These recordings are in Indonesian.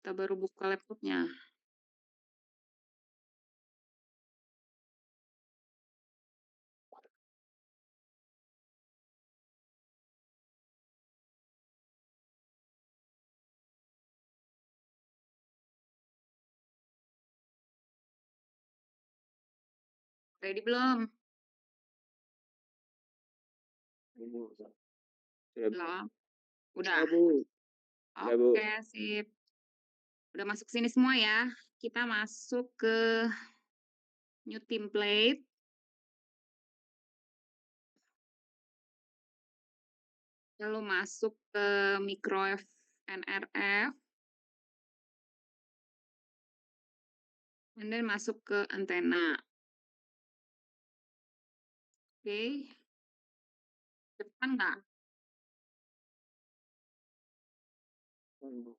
Kita baru buka laptopnya. Ready belum? Sudah, Belum? sudah, Udah? Bu. Sudah, Bu. Oke, sip. Udah masuk sini semua ya. Kita masuk ke new template. Lalu masuk ke micro NRF. And then masuk ke antena. Oke. Depan nggak? Bu.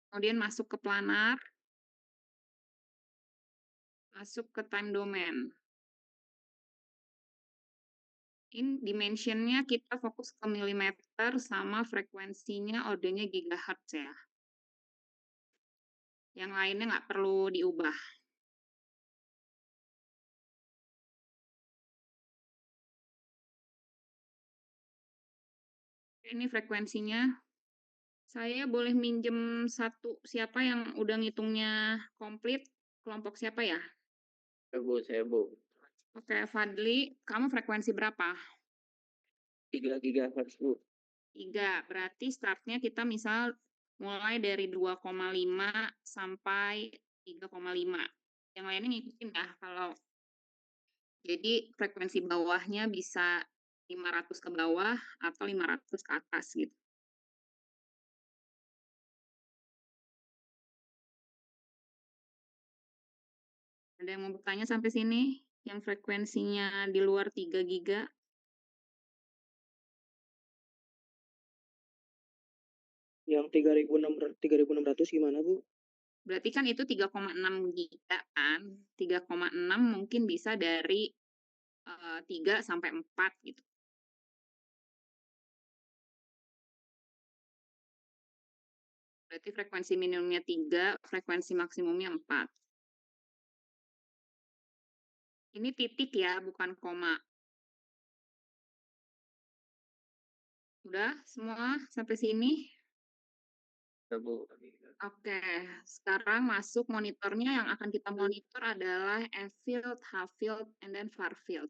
Kemudian masuk ke planar. Masuk ke time domain. Ini dimensionnya kita fokus ke milimeter sama frekuensinya ordenya gigahertz ya. Yang lainnya nggak perlu diubah. Ini frekuensinya. Saya boleh minjem satu, siapa yang udah ngitungnya komplit? Kelompok siapa ya? Saya, Bu. Oke, Fadli, kamu frekuensi berapa? 3 GHz, Bu. 3, berarti startnya kita misal mulai dari 2,5 sampai 3,5. Yang lainnya ngikutin ya, kalau jadi frekuensi bawahnya bisa 500 ke bawah atau 500 ke atas gitu. Ada yang mau bertanya sampai sini? Yang frekuensinya di luar 3 giga? Yang 3.600 gimana, Bu? Berarti kan itu 3,6 giga kan? 3,6 mungkin bisa dari 3 sampai 4 gitu. Berarti frekuensi minimumnya 3, frekuensi maksimumnya 4. Ini titik ya, bukan koma. Udah semua sampai sini? Sudah, Bu. Oke, sekarang masuk monitornya. Yang akan kita monitor adalah F-field, H-field, and then far field.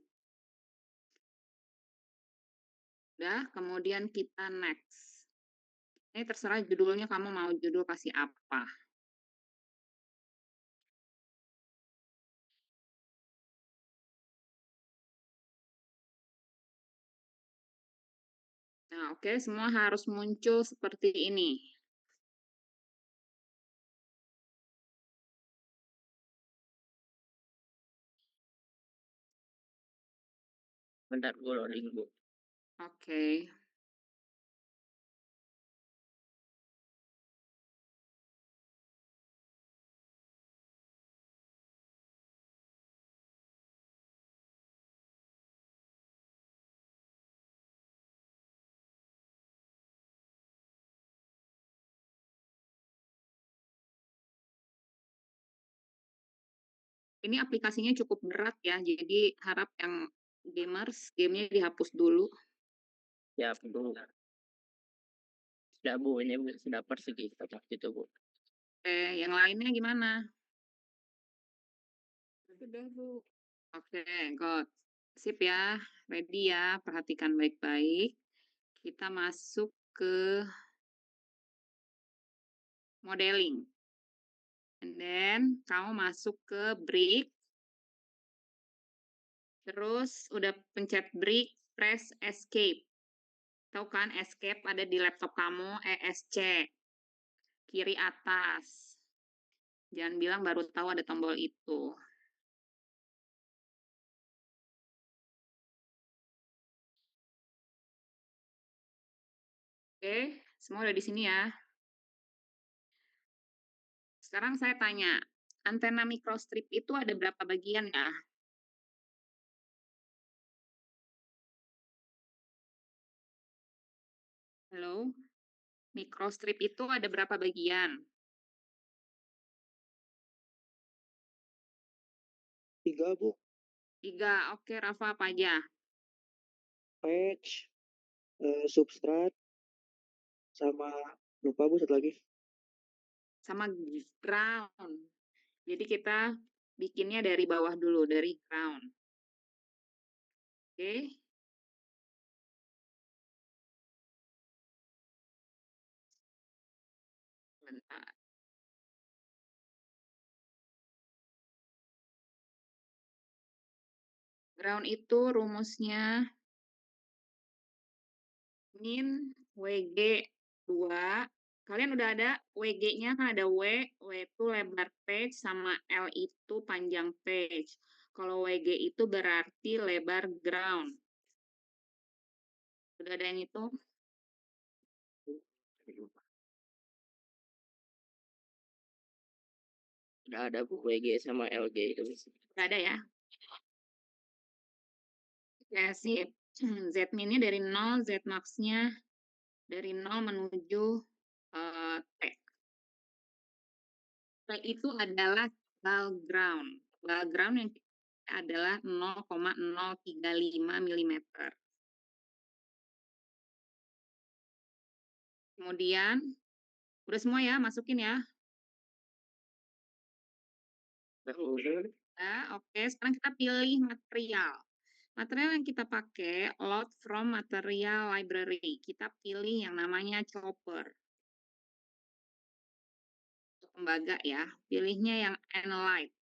Udah, kemudian kita next. Ini terserah judulnya, kamu mau judul kasih apa. Nah, oke, semua harus muncul seperti ini. Bentar, Bu, loading, Bu. Oke. Ini aplikasinya cukup berat ya, jadi harap yang gamers, gamenya dihapus dulu. Ya, Bu. Sudah, Bu. Ini Bu, sudah persegi kotak itu, Bu. Oke, yang lainnya gimana? Sudah, Bu. Oke, good. Sip ya, ready ya, perhatikan baik-baik. Kita masuk ke modeling. And then, kamu masuk ke break. Terus, udah pencet break, press escape. Tahu kan, escape ada di laptop kamu, ESC. Kiri atas. Jangan bilang baru tahu ada tombol itu. Oke, semua udah di sini ya. Sekarang saya tanya, antena microstrip itu ada berapa bagian ya? Halo? Microstrip itu ada berapa bagian? 3, Bu. 3. Oke, Rafa apa aja? Patch, substrat, sama lupa, Bu, satu lagi. Sama ground. Jadi kita bikinnya dari bawah dulu, dari ground. Oke. Bentar. Ground itu rumusnya min WG 2. Kalian udah ada WG-nya, kan ada W itu lebar page, sama L itu panjang page. Kalau WG itu berarti lebar ground. Udah ada yang itu? Udah ada Bu, WG sama LG itu. Udah ada ya? Ya, sip. Z min-nya dari 0, Z max-nya dari 0 menuju T. T itu adalah tebal ground. Tebal ground yang adalah 0,035 mm. Kemudian, udah semua ya, masukin ya. Ya, oke, sekarang kita pilih material. Material yang kita pakai, load from material library. Kita pilih yang namanya chopper. Untuk tembaga ya, pilihnya yang Enlight.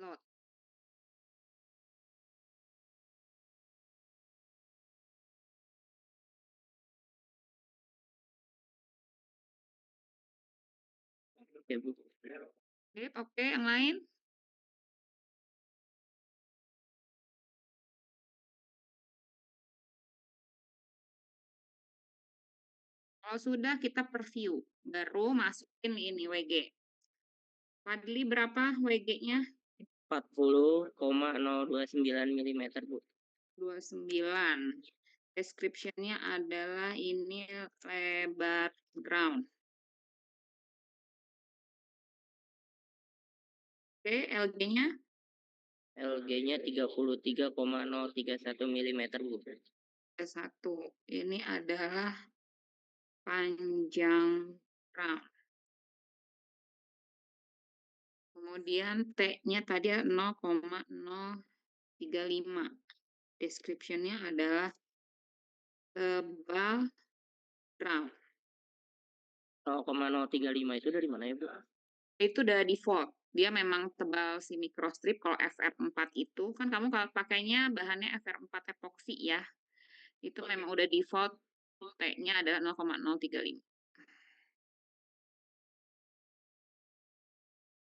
Load. Oke, Bu. Oke, yang lain? Kalau sudah, kita preview. Baru masukin ini WG. Fadli berapa WG-nya? 40,029 mm, Bu. 29. Description-nya adalah ini lebar ground. Oke, LG-nya? LG-nya 33,031 mm, Bu. 1. Ini adalah panjang ground. Kemudian T-nya tadi 0,035. Description-nya adalah tebal ground. 0,035 itu dari mana ya, Bu? Itu udah default. Dia memang tebal si microstrip. Kalau FR4 itu, kan kamu kalau pakainya bahannya FR4 epoxy ya. Itu memang udah default. T-nya adalah 0,035.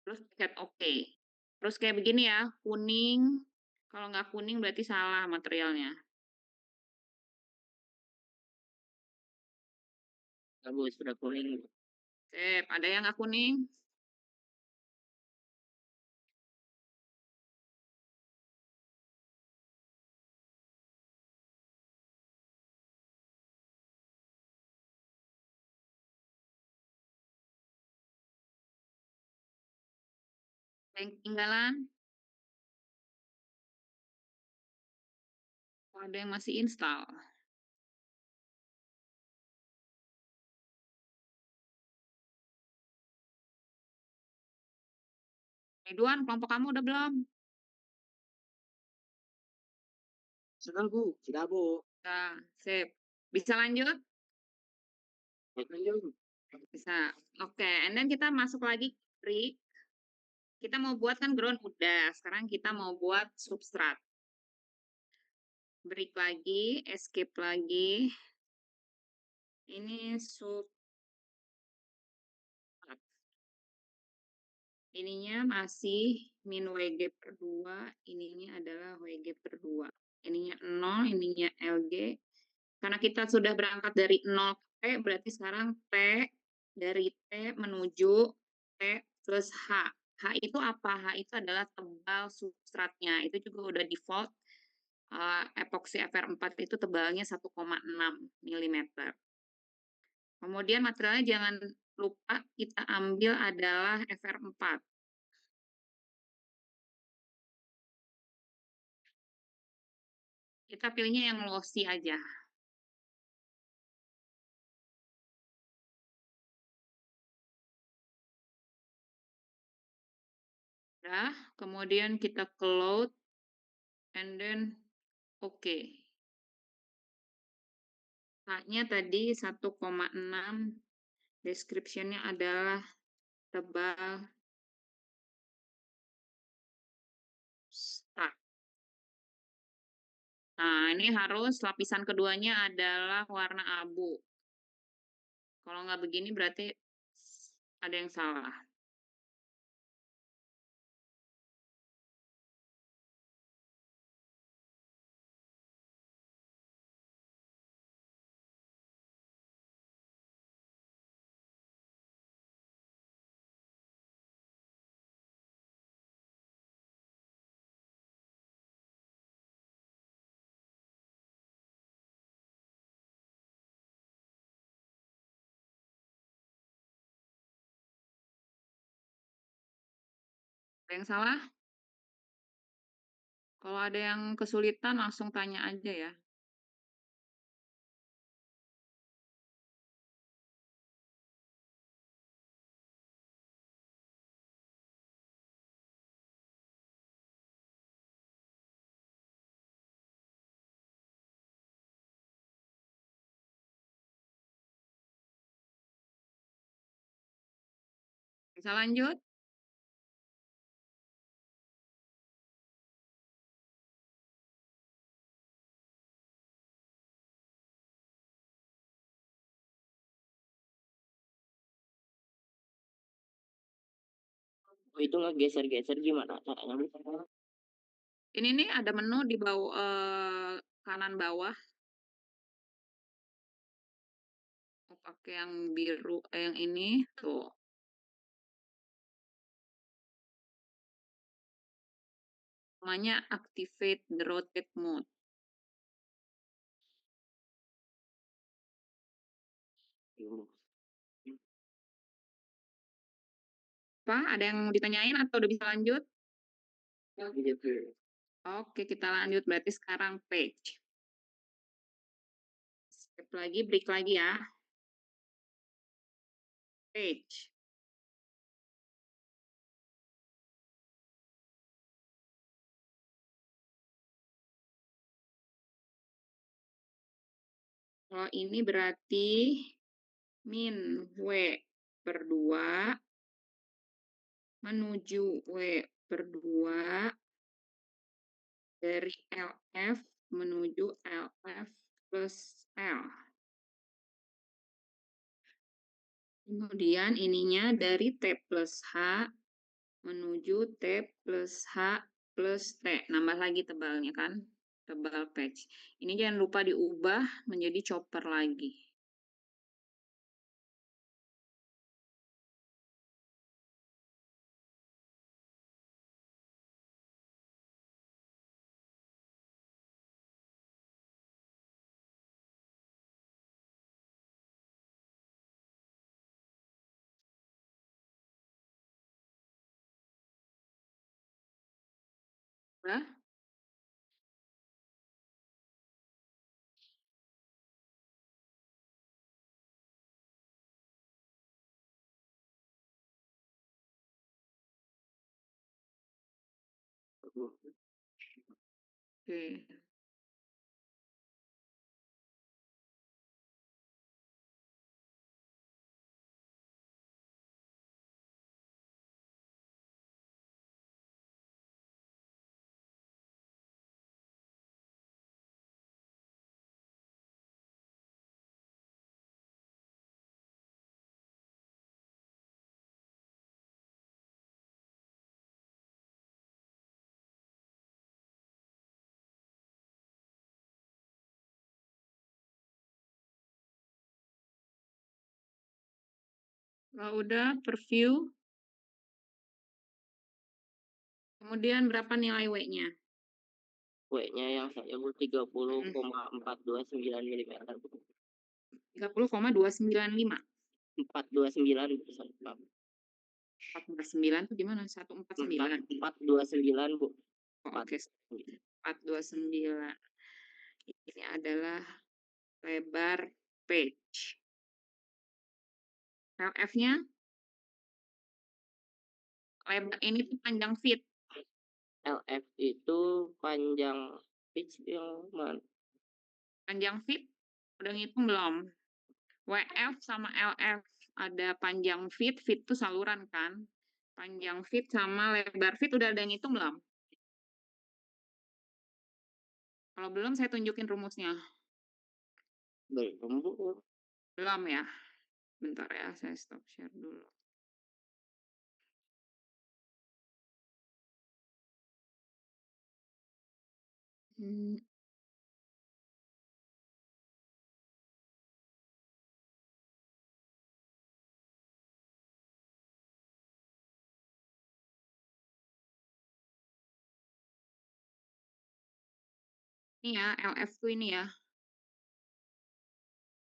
Terus pencet OK. Terus kayak begini ya, kuning. Kalau nggak kuning berarti salah materialnya. Bagus, sudah kuning. Sip, ada yang nggak kuning? Ada yang ketinggalan? Ada yang masih install? Ridwan, kelompok kamu udah belum? Sudah, Bu. Sudah, Bu. Nah, sip. Bisa lanjut? Lanjut. Bisa. Oke, and then kita masuk lagi break. Kita mau buat kan ground udah. Sekarang kita mau buat substrat. Break lagi, escape lagi. Ini substrat. Ininya masih min WG per 2. Ininya adalah WG per 2. Ininya 0, ininya LG. Karena kita sudah berangkat dari 0 ke T, berarti sekarang T dari T menuju T plus H. H itu apa? H itu adalah tebal substratnya. Itu juga udah default epoksi FR4 itu tebalnya 1,6 mm. Kemudian materialnya jangan lupa kita ambil adalah FR4. Kita pilihnya yang glossy aja. Udah, kemudian kita close and then oke. H-nya tadi 1,6, description-nya adalah tebal start. Nah, ini harus lapisan keduanya adalah warna abu. Kalau nggak begini berarti ada yang salah. Ada yang salah? Kalau ada yang kesulitan langsung tanya aja ya. Bisa lanjut? Itu ngegeser-geser gimana caranya, Bu? Ini nih ada menu di bawah kanan bawah. Pakai yang biru, yang ini tuh. Namanya activate the rotate mode. Pak, ada yang mau ditanyain atau udah bisa lanjut? Oke, kita lanjut. Berarti sekarang page. Skip lagi, break lagi ya. Page. Kalau ini berarti min W per 2 menuju W per 2 dari LF menuju LF plus L. Kemudian ininya dari T plus H menuju T plus H plus T. Nambah lagi tebalnya kan, tebal patch. Ini jangan lupa diubah menjadi chopper lagi. Udah? Oke. Kalau udah preview, kemudian berapa nilai W-nya? W-nya yang saya Bu 30,429 mm Bu. 30,295. 429 Bu. 429 itu gimana? 149. 429 Bu. Oh, oke. 429. Ini adalah lebar page. LF-nya lebar ini tuh panjang feet. LF itu panjang pitch yang mana? Panjang feet udah ngitung belum? WF sama LF ada panjang feet, feet itu saluran kan? Panjang feet sama lebar feet udah ada yang ngitung belum? Kalau belum saya tunjukin rumusnya. Belum Bu. Belum ya? Bentar ya, saya stop share dulu. Ini ya, LF tuh ini ya.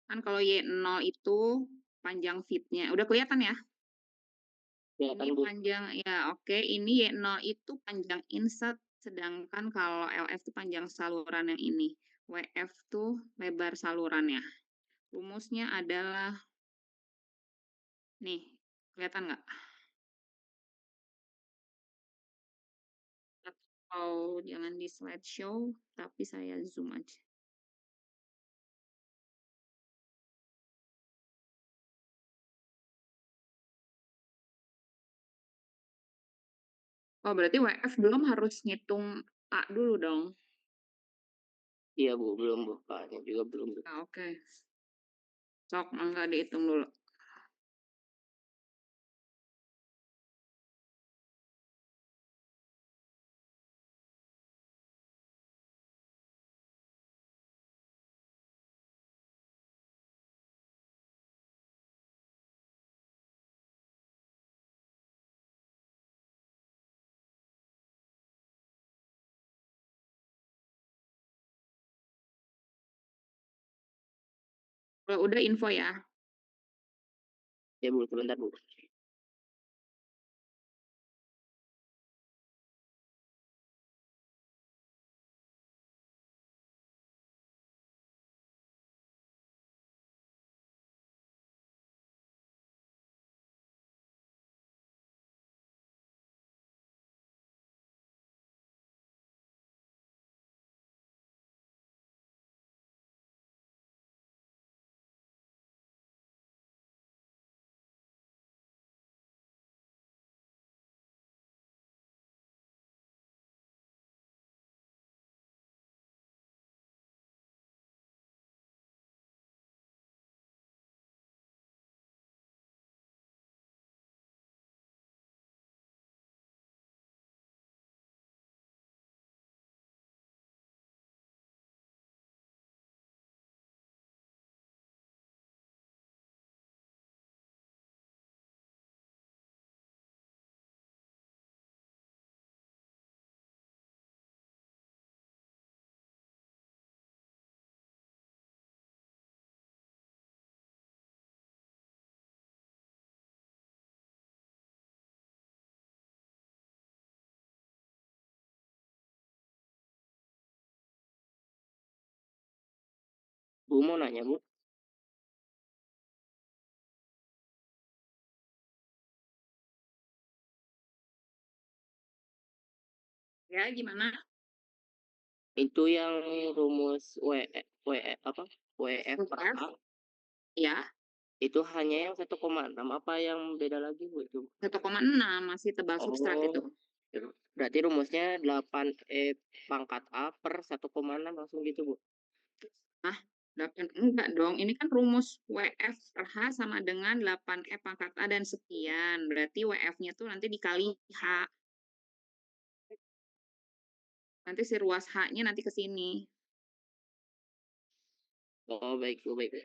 Kan kalau Y0 itu panjang feet-nya. Udah kelihatan ya? Kelihatan Ini Bu. panjang, ya oke. Ini Y0 itu panjang insert, sedangkan kalau LF itu panjang saluran yang ini. WF tuh lebar salurannya. Rumusnya adalah, nih, kelihatan nggak? Atau jangan di slideshow, tapi saya zoom aja. Oh, berarti WF belum harus ngitung A dulu dong. Iya Bu, belum Bu. Kayaknya juga belum Bu. Nah, oke. Sok, nggak dihitung dulu. Kalau udah info ya. Ya Bu, sebentar Bu. Bu mau nanya Bu. Ya, gimana? Itu yang rumus apa? WF per WF? A Ya, itu hanya yang 1,6 apa yang beda lagi Bu itu? 1,6 masih tebal substrat itu. Berarti rumusnya 8E pangkat A per 1,6 langsung gitu Bu. Ah, 8 enggak dong. Ini kan rumus WF per H sama dengan 8E pangkat A dan sekian. Berarti WF-nya tuh nanti dikali H. Nanti si ruas H-nya nanti ke sini. Oh baik Bu, baik.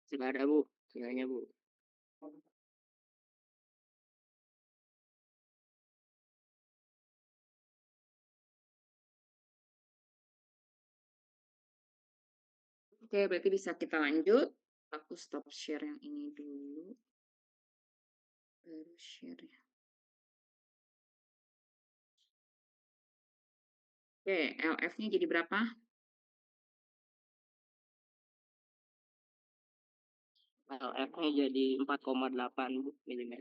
Sudah ada Bu, sinyalnya Bu. Oke, berarti bisa kita lanjut. Aku stop share yang ini dulu. Baru share ya. Oke, LF-nya jadi berapa? LF-nya jadi 4,8 Bu mm.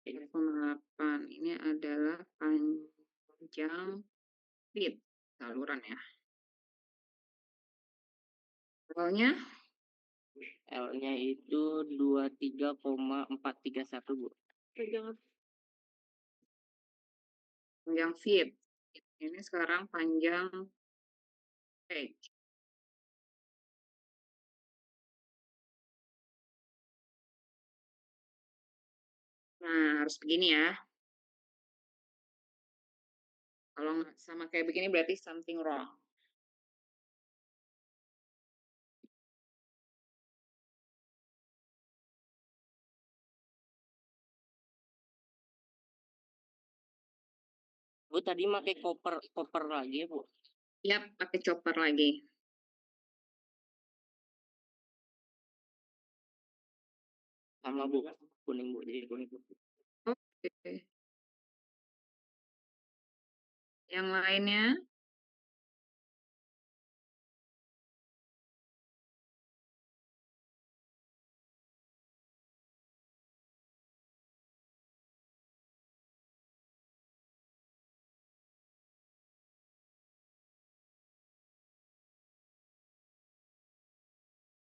4,8. Ini adalah panjang feed saluran ya. L-nya L-nya itu 23,431 Bu. panjang feed. Ini sekarang panjang page. Nah, harus begini ya. Kalau nggak sama kayak begini berarti something wrong. Bu tadi pakai koper lagi ya Bu. Ya, pakai chopper lagi. Sama Bu, kuning Bu, jadi kuning Bu. Oke. Yang lainnya?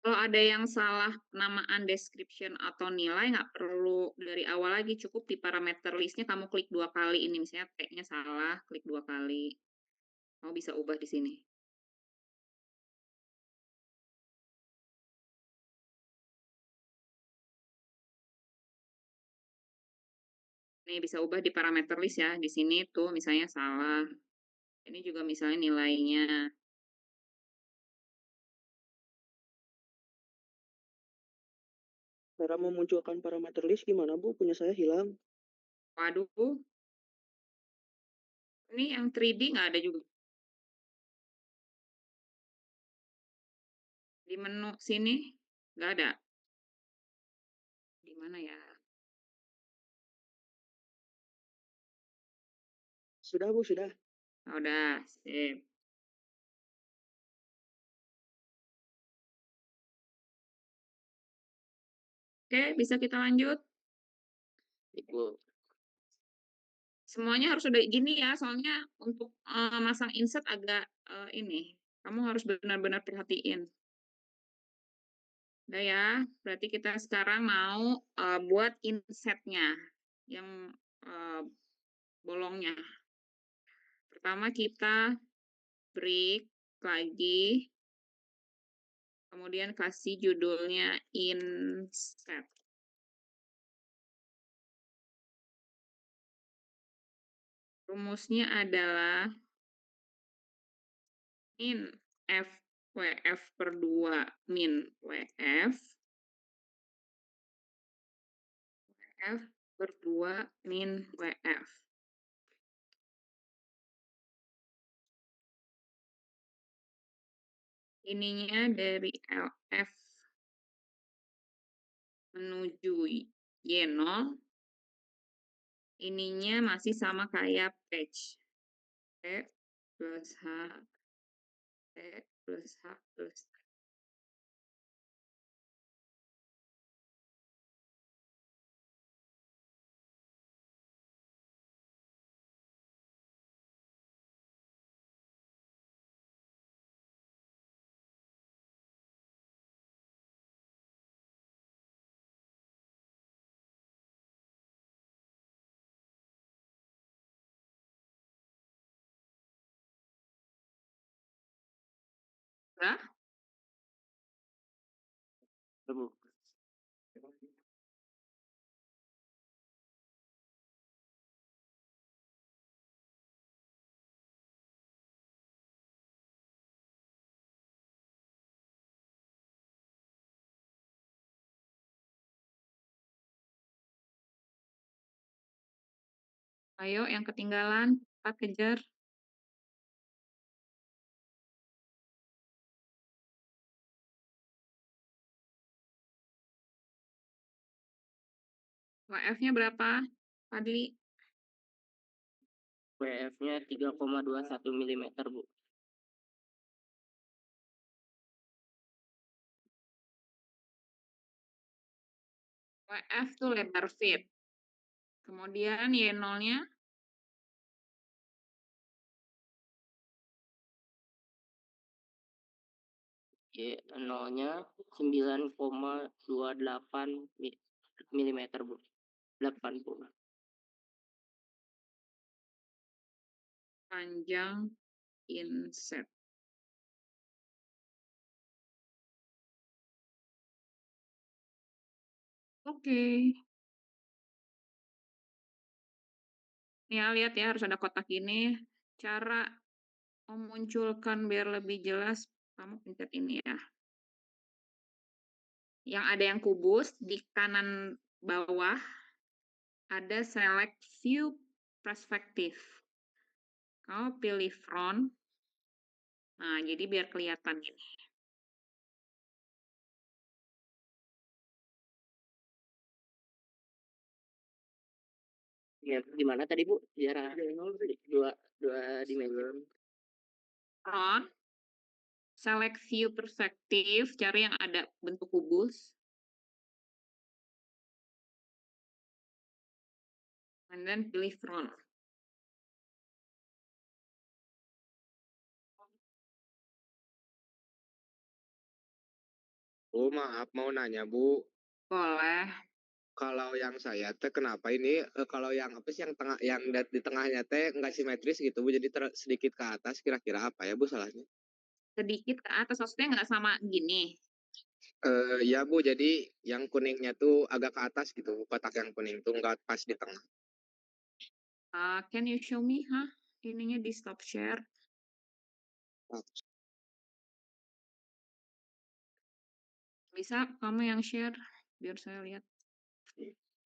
Kalau ada yang salah penamaan description atau nilai, nggak perlu dari awal lagi, cukup di parameter listnya kamu klik 2 kali. Ini misalnya tag-nya salah, klik 2 kali. Kamu bisa ubah di sini. Ini bisa ubah di parameter list ya. Di sini tuh misalnya salah. Ini juga misalnya nilainya. Cara memunculkan parameter list gimana Bu? Punya saya hilang. Waduh. Ini yang 3D nggak ada juga. Di menu sini nggak ada. Di mana ya? Sudah Bu, sudah. Oh, udah, sip. Oke, bisa kita lanjut. Ibu. Semuanya harus udah gini ya, soalnya untuk masang insert agak ini. Kamu harus benar-benar perhatiin. Udah ya, berarti kita sekarang mau buat insetnya yang bolongnya. Pertama kita break lagi, kemudian kasih judulnya inset. Rumusnya adalah min F WF per 2 min WF WF per 2 min WF. Ininya dari LF menuju Y0. Ininya masih sama kayak page. T plus H, T plus H plus T. Udah? Bu. Ayo yang ketinggalan, cepat kejar. WF-nya berapa, Fadli? WF-nya 3,21 mm, Bu. WF tuh lebar feet. Kemudian Y0-nya Y0-nya 9,28 mm, Bu. 80. panjang inset. Oke. Ya, lihat ya, harus ada kotak ini. Cara memunculkan biar lebih jelas, kamu pencet ini ya. Yang ada yang kubus, di kanan bawah ada select view perspective. Kamu pilih front. Nah, jadi biar kelihatan ini. Ya, gimana tadi, Bu? Jarak dua dimensi. Front, select view perspective, cari yang ada bentuk kubus. And then pilih front. Bu, maaf mau nanya Bu, Boleh. kalau yang saya teh kenapa ini kalau yang apa sih yang tengah yang di tengahnya teh nggak simetris gitu Bu, jadi sedikit ke atas kira-kira apa ya Bu salahnya? Sedikit ke atas, maksudnya nggak sama gini. Ya Bu, jadi yang kuningnya tuh agak ke atas gitu, kotak yang kuning tuh nggak pas di tengah. Can you show me, ininya di stop share. Bisa kamu yang share biar saya lihat.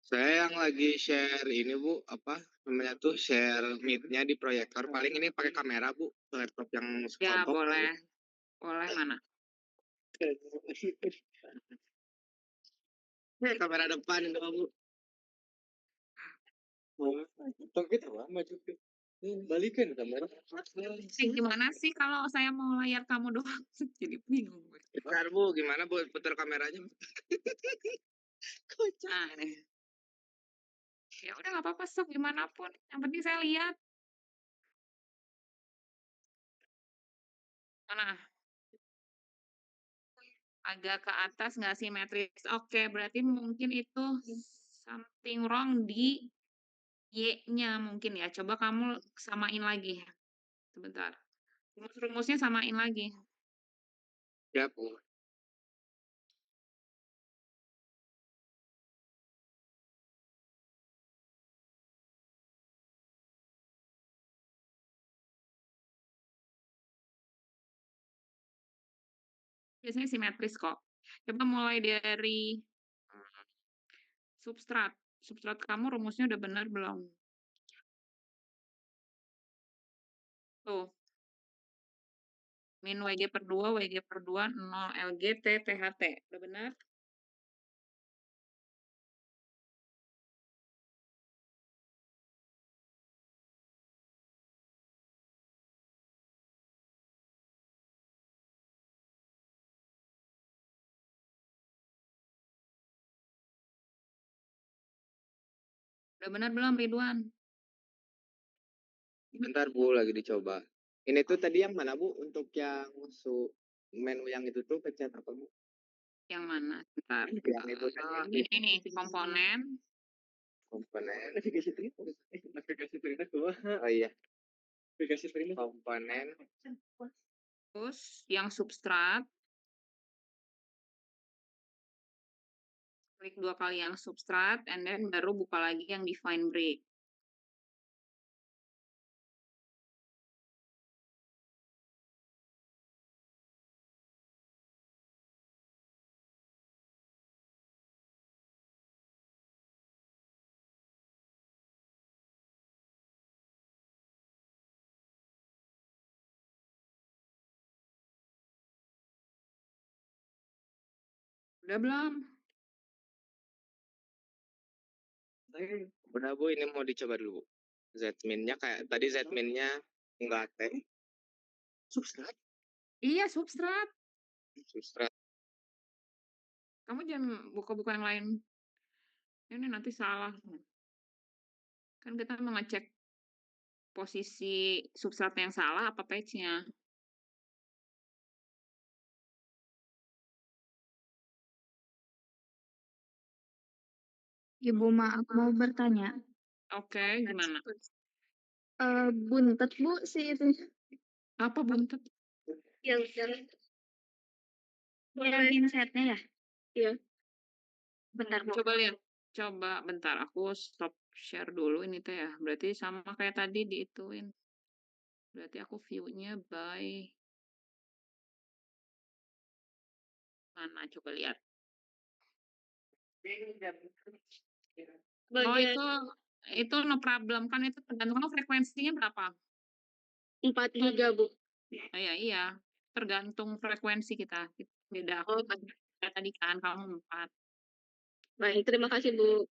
Saya yang lagi share ini Bu, apa namanya tuh share meet-nya di proyektor. Paling ini pakai kamera Bu, laptop yang Ya, sekelompok. boleh. Boleh mana? Kamera depan itu Bu. Kita maju balikan kamera. Gimana sih kalau saya mau layar kamu doang? Jadi bingung gue. Bentar Bu, gimana Bu putar kameranya? Kocak. Nah, nih. Ya udah nggak apa-apa, sok gimana pun. Yang penting saya lihat. Mana? Agak ke atas nggak simetris. Oke, berarti mungkin itu something wrong di Y-nya mungkin ya. Coba kamu samain lagi. Sebentar. Rumus-rumusnya samain lagi. Ya Bu. Biasanya simetris kok. Coba mulai dari substrat. Substrat kamu rumusnya udah benar belum? Tuh. Min WG per 2, WG per 2, 0 LG, T, THT. Udah benar? Udah benar belum, Ridwan? Bentar Bu, lagi dicoba. Ini tuh tadi yang mana Bu? Untuk yang menu yang itu tuh pencet apa Bu? Yang mana? Bentar. Yang itu tadi. Ini nih, komponen. Komponen. Navigasi Trina keluar. Oh iya. Navigasi Trina. Komponen. Terus yang substrat. Klik 2 kali yang substrat, and then baru buka lagi yang define break. Udah belum? Udah Bu, ini mau dicoba dulu. Z-min-nya kayak tadi Z-min-nya enggak teh. Substrat. Iya, substrat. Substrat. Kamu jangan buka-buka yang lain. Ini nanti salah. Kan kita mau ngecek posisi substrat yang salah apa page-nya. Ibu, maaf mau bertanya. Oke, gimana? Buntet Bu sih itu. Apa buntet? Yang insetnya ya? Iya. Bentar Bu. Coba lihat. Coba bentar, aku stop share dulu ini teh ya. Berarti sama kayak tadi diituin. Berarti aku view-nya by mana? Coba lihat. Oh, itu no problem kan, itu tergantung frekuensinya berapa. 4 giga Bu. Iya, tergantung frekuensi kita. Beda aku tadi kan kamu 4. Baik, terima kasih Bu.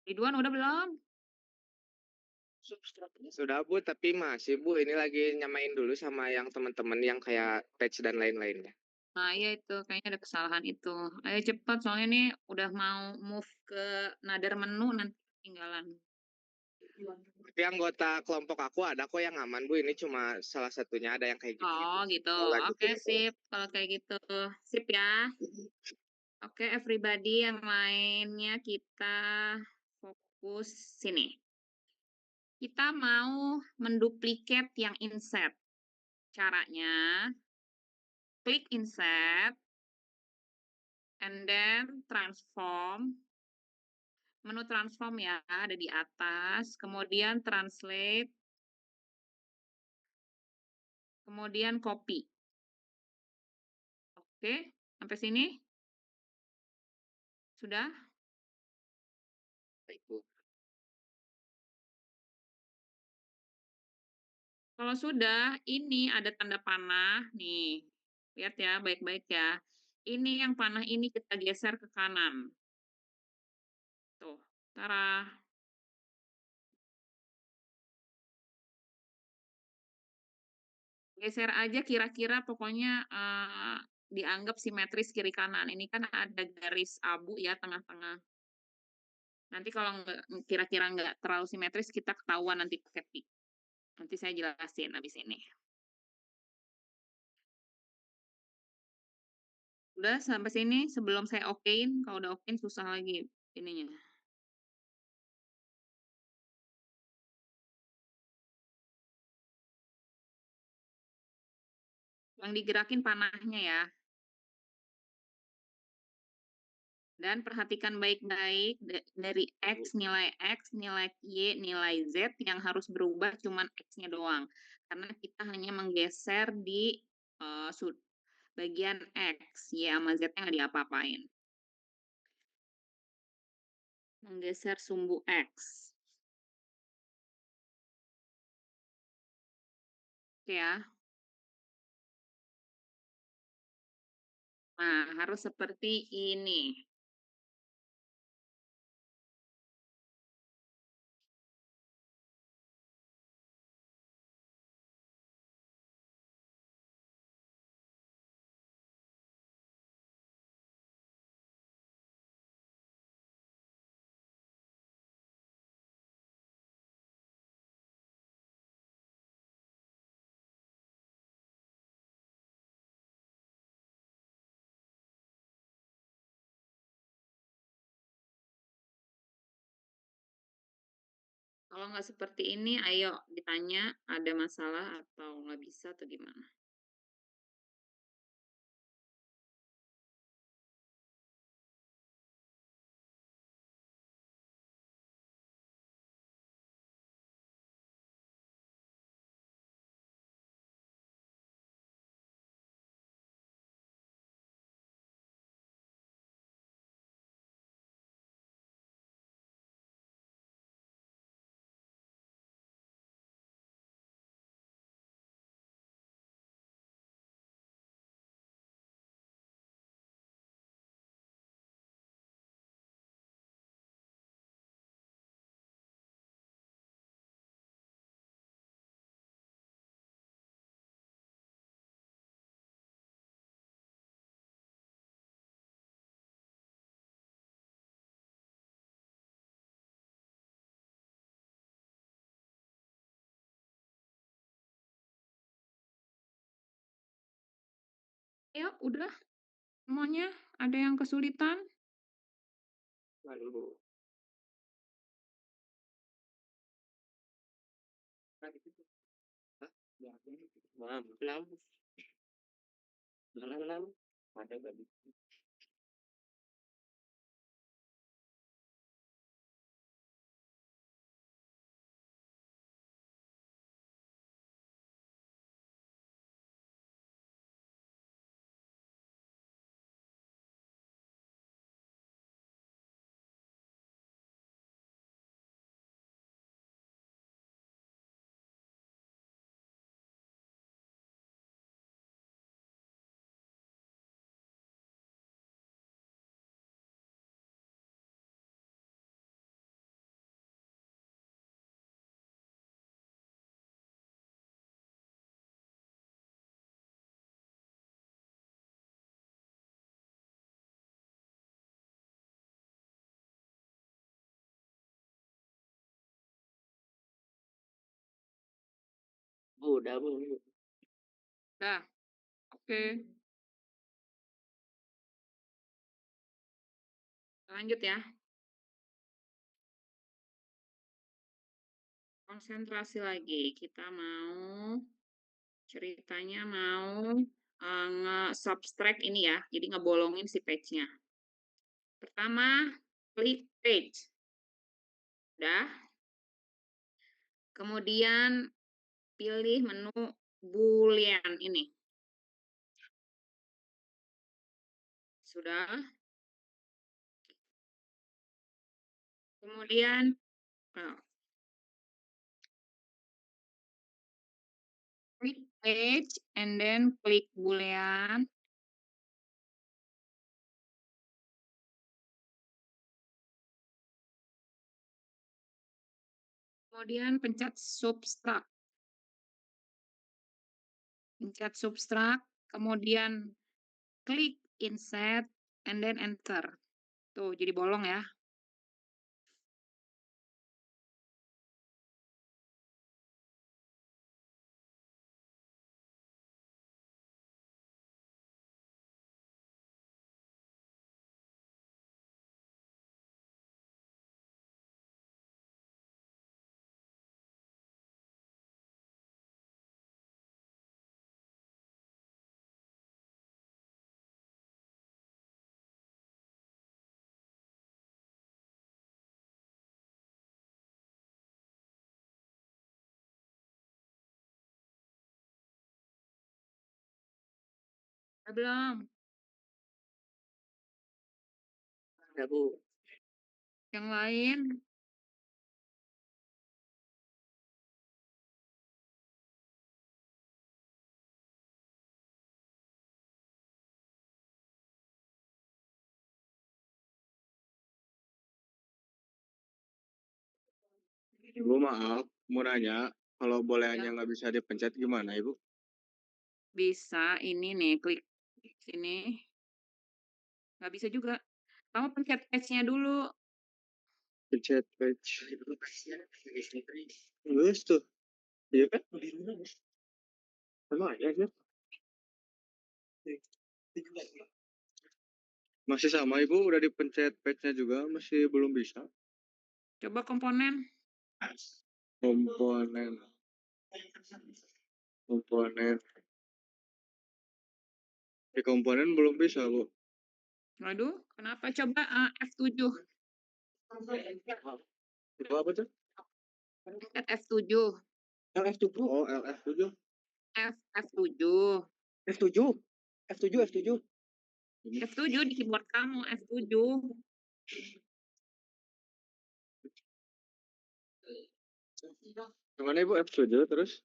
Ridwan udah belum? Sudah Bu, tapi masih Bu, ini lagi nyamain dulu sama yang teman-teman yang kayak page dan lain-lainnya. Nah, iya itu kayaknya ada kesalahan itu. Ayo cepat soalnya ini udah mau move ke nader menu nanti ketinggalan. Tapi anggota kelompok aku ada kok yang aman Bu, ini cuma salah satunya ada yang kayak gitu. Oh, gitu. Oke, sip. Kalau kayak gitu. Sip ya. Oke, everybody yang lainnya kita fokus sini. Kita mau menduplikat yang inset. Caranya, klik inset, and then transform. Menu transform ya, ada di atas. Kemudian translate. Kemudian copy. Oke, sampai sini? Sudah? Baik Bu. Kalau sudah, ini ada tanda panah. Nih, lihat ya, baik-baik ya. Ini yang panah ini kita geser ke kanan. Tuh, Tara. Geser aja kira-kira pokoknya dianggap simetris kiri kanan. Ini kan ada garis abu ya tengah-tengah. Nanti kalau kira-kira nggak terlalu simetris, kita ketahuan nanti pakai tik. Nanti saya jelasin habis ini. Udah sampai sini sebelum saya okein, kalau udah okein susah lagi ininya. Yang digerakin panahnya ya. Dan perhatikan baik-baik dari X, nilai Y, nilai Z yang harus berubah cuman X-nya doang. Karena kita hanya menggeser di bagian X, Y sama Z-nya nggak diapa-apain. Menggeser sumbu X. Oke ya. Nah, harus seperti ini. Kalau nggak seperti ini, ayo ditanya ada masalah atau nggak bisa atau gimana. Ayo, udah semuanya? Ada yang kesulitan? Lalu, Bu. Maaf, kenapa? Kenapa? Ada nggak? Bu, udah, Bu. Udah. Oke. Lanjut ya. Konsentrasi lagi. Kita mau ceritanya mau nge-subtract ini ya. Jadi ngebolongin si page-nya. Pertama, klik page. Udah. Kemudian pilih menu Boolean ini. Sudah. Kemudian klik page and then klik Boolean. Kemudian pencet subtract. Pencet subtract, kemudian klik insert and then enter. Tuh, jadi bolong ya. Udah belum? Ada, Bu. Yang lain? Ibu maaf, mau nanya, kalau Ya. bolehannya nggak bisa dipencet gimana Ibu? Bisa, ini nih, klik sini. Nggak bisa juga. Kamu pencet page-nya dulu. Pencet page. Enggak tuh. Iya kan? Emang ada ya? Masih sama Ibu, udah dipencet page-nya juga, masih belum bisa. Coba komponen. Komponen. Komponen. Di komponen belum bisa, Bu. Waduh, kenapa? Coba F7. Itu apa tuh? Pencet F7. LF7. Oh, LF7. F7. F7. F7, F7. F7 di keyboard kamu, F7. Gimana Ibu, F7 terus?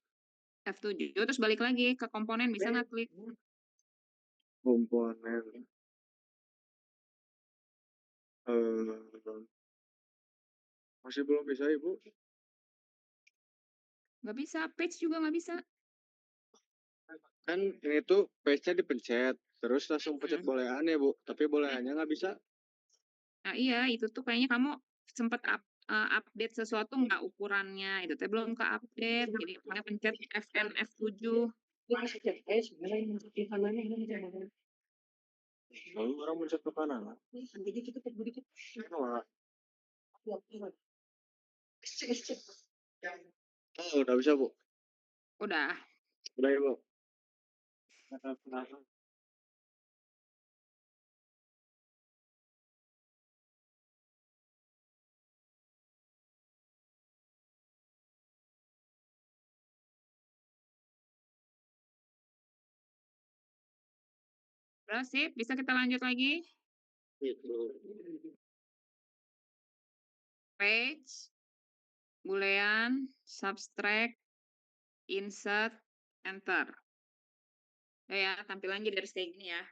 F7, terus balik lagi ke komponen, bisa nggak klik? Komponen. Masih belum bisa Ibu. Nggak bisa, page juga nggak bisa. Kan ini tuh page-nya dipencet, terus langsung pencet bolehan ya Bu, tapi bolehannya nggak bisa. Nah iya, itu tuh kayaknya kamu sempat update sesuatu nggak ukurannya, itu teh belum ke-update, jadi makanya pencet F7. Lalu orang mencet ke kanan. Ambil dikit, ambil dikit. Wah, Iya. SC. oh, udah bisa bu. Udah. Udah ya bu. Udah sip, bisa kita lanjut lagi. Itu. Page, boolean, subtract, insert, enter. Udah ya, tampilannya dari kayak gini ya.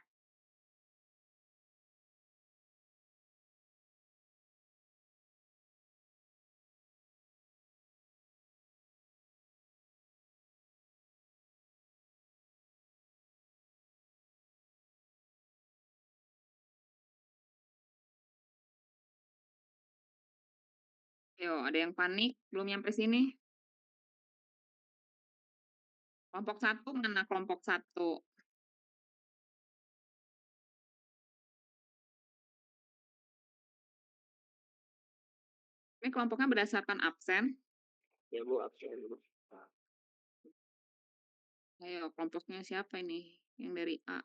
Yo, ada yang panik? Belum nyampe sini? Kelompok 1 mana kelompok 1? Ini kelompoknya berdasarkan absen. Ya bu, absen bu. Ayo, kelompoknya siapa ini? Yang dari A.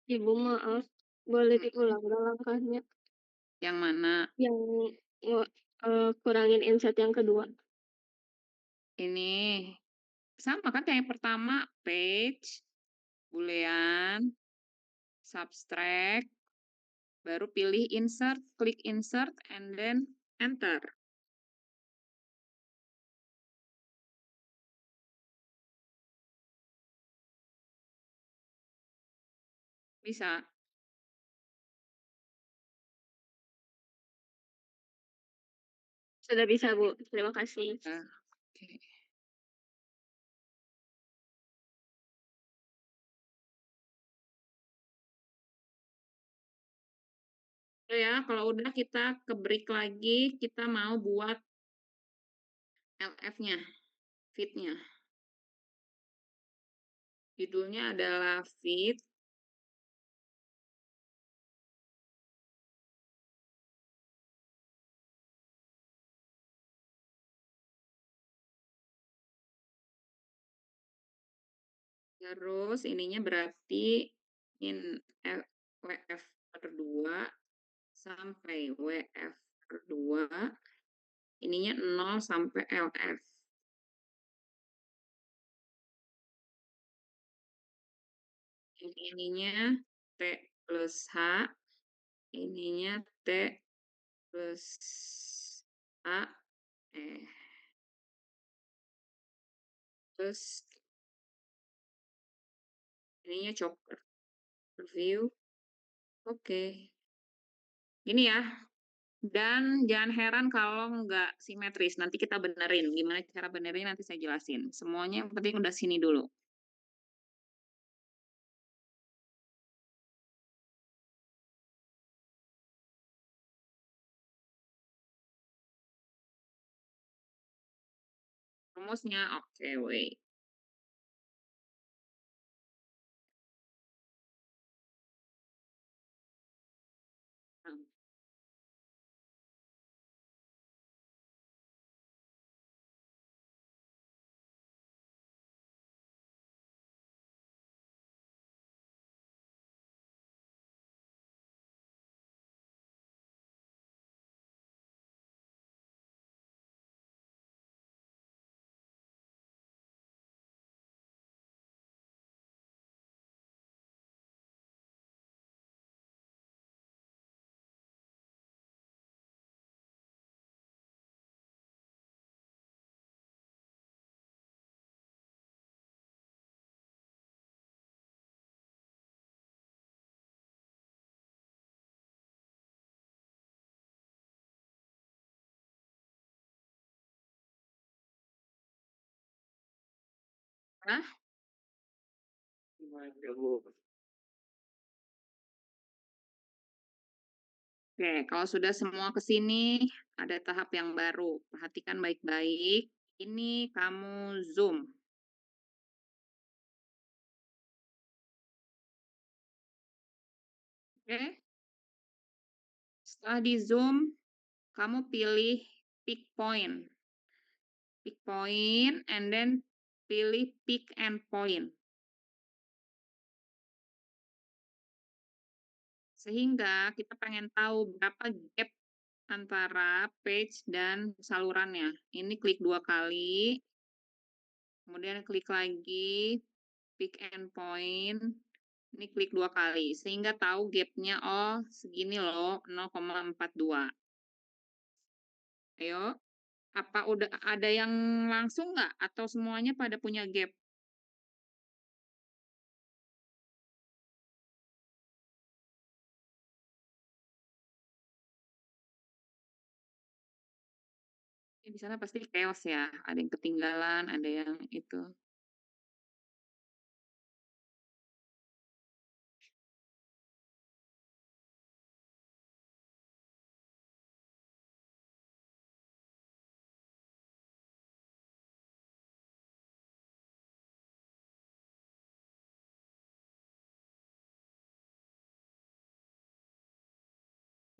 Ibu maaf, boleh diulang langkahnya Yang mana? yang kurangin insert yang kedua. Ini. Sama kan kayak yang pertama, page, boolean, subtract, baru pilih insert, klik insert, and then enter. Bisa. Sudah bisa Bu, terima kasih. Oke. Udah ya, kalau udah kita ke break lagi, kita mau buat LF-nya, fit-nya. Judulnya adalah fit terus ininya berarti WF per 2 sampai WF per 2, ininya 0 sampai LF. Ininya T plus H, ininya T plus A, terus ininya chopper. Review. Oke. Gini ya. Dan jangan heran kalau nggak simetris. Nanti kita benerin. Gimana cara benerin nanti saya jelasin. Semuanya yang penting udah sini dulu. Rumusnya, oke, wait. Nah, Ya bu. oke, kalau sudah semua ke sini, ada tahap yang baru. Perhatikan baik-baik. Ini kamu zoom. Oke. Setelah di zoom, kamu pilih pick point. Pick point and then pilih pick and point. Sehingga kita pengen tahu berapa gap antara page dan salurannya. Ini klik 2 kali. Kemudian klik lagi pick and point. Ini klik 2 kali sehingga tahu gapnya oh segini loh 0,42. Ayo, apa udah ada yang langsung nggak atau semuanya pada punya gap? Di sana pasti chaos ya, ada yang ketinggalan, ada yang itu.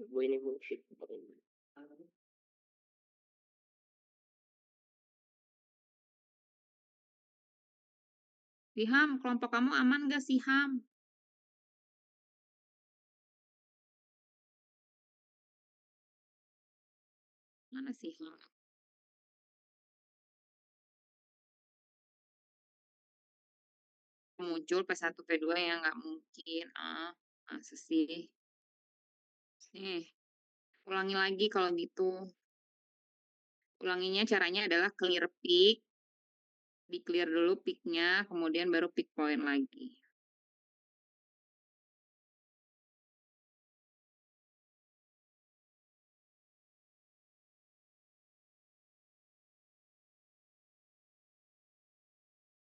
Bu ini Bu sheet. Siham, kelompok kamu aman nggak Siham? Mana Siham? Muncul P1, P2 ya nggak mungkin. Masa sih? Nih, ulangi lagi kalau gitu. Ulanginya caranya adalah clear pick. Di clear dulu picknya, kemudian baru pick point lagi.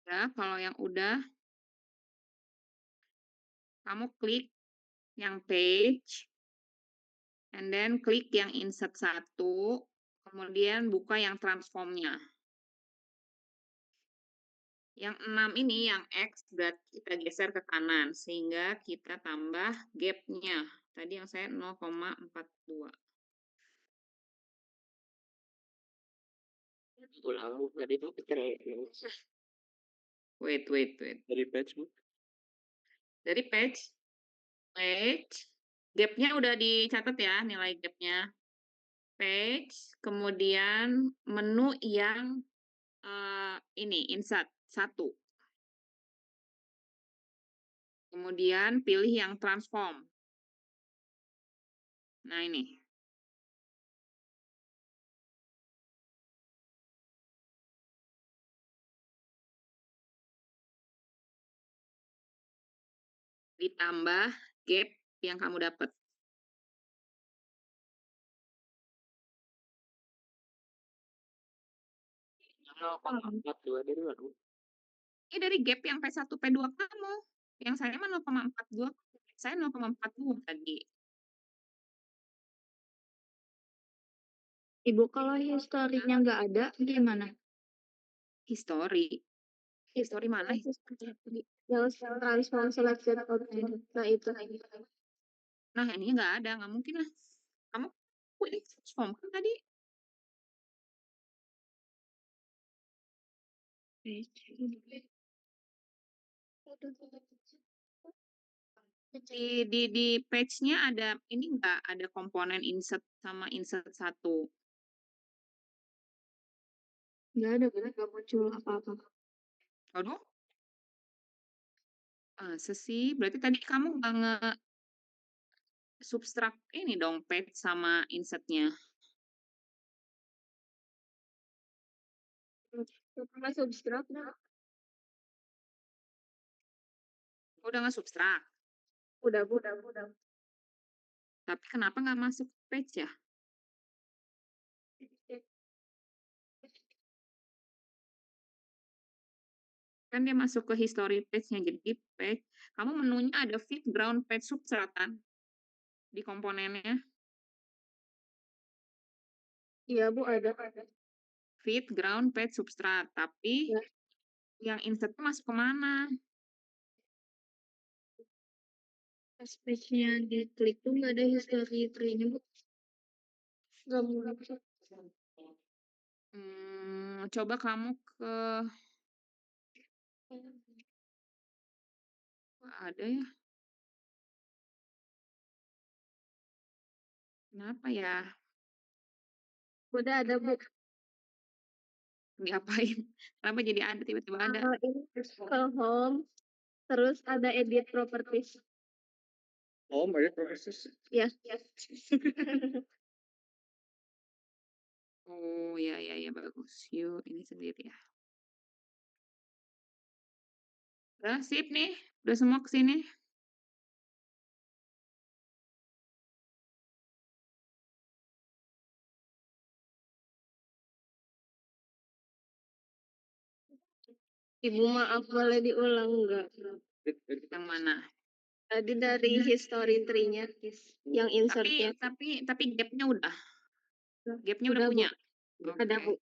Ya, kalau yang udah, kamu klik yang page, and then klik yang insert 1, kemudian buka yang transformnya. Yang 6 ini, yang X, berarti kita geser ke kanan, sehingga kita tambah gap-nya. Tadi yang saya 0,42. Ulang Bu, tadi Bu cerai. Wait. Dari page Bu. Dari page, gap-nya udah dicatat ya, nilai gap-nya. Page, kemudian menu yang ini, insert 1. Kemudian pilih yang transform. Nah ini. Ditambah gap yang kamu dapat. 0,42 dari mana Bu? Ini dari gap yang P1, P2 kamu. Yang saya mah 0,42. Saya 0,42 tadi. Ibu, kalau historinya nggak ada, gimana? History. History mana? Yang transform selected object. Nah, itu. Nah, ini nggak ada. Nggak mungkin lah. Kamu ini transform kan tadi? Di page-nya ada ini nggak ada komponen insert sama insert 1. Nggak ada, nggak muncul apa-apa. Aduh. Sesi, berarti tadi kamu nggak nge-subtract ini dong page sama insertnya. Nggak subtract, nggak? Udah nggak subtract. Udah. Tapi kenapa nggak masuk page ya? Kan dia masuk ke history page-nya. Jadi page, kamu menunya ada fit ground page subtract kan? Di komponennya. Iya Bu, ada. feed, ground, page, substrat. Tapi Ya. yang insert masuk ke mana? Pas page-nya diklik tuh nggak ada history tree-nya, Bu. Nggak muncul. Coba kamu ke Kok ada ya? Kenapa ya? Udah ada, Bu. Diapain? Kenapa jadi ada tiba-tiba ada? Ini ke home, terus ada edit properties. Oh, ada proses. Ya. Oh ya bagus. Yuk ini sendiri ya. Udah sip nih. Udah semua ke sini. Ibu maaf boleh diulang nggak? Yang mana? Tadi dari history tree-nya, yang insertnya. Tapi gapnya udah. Gapnya udah Udah, Bu. punya. Ada, Oke. Bu.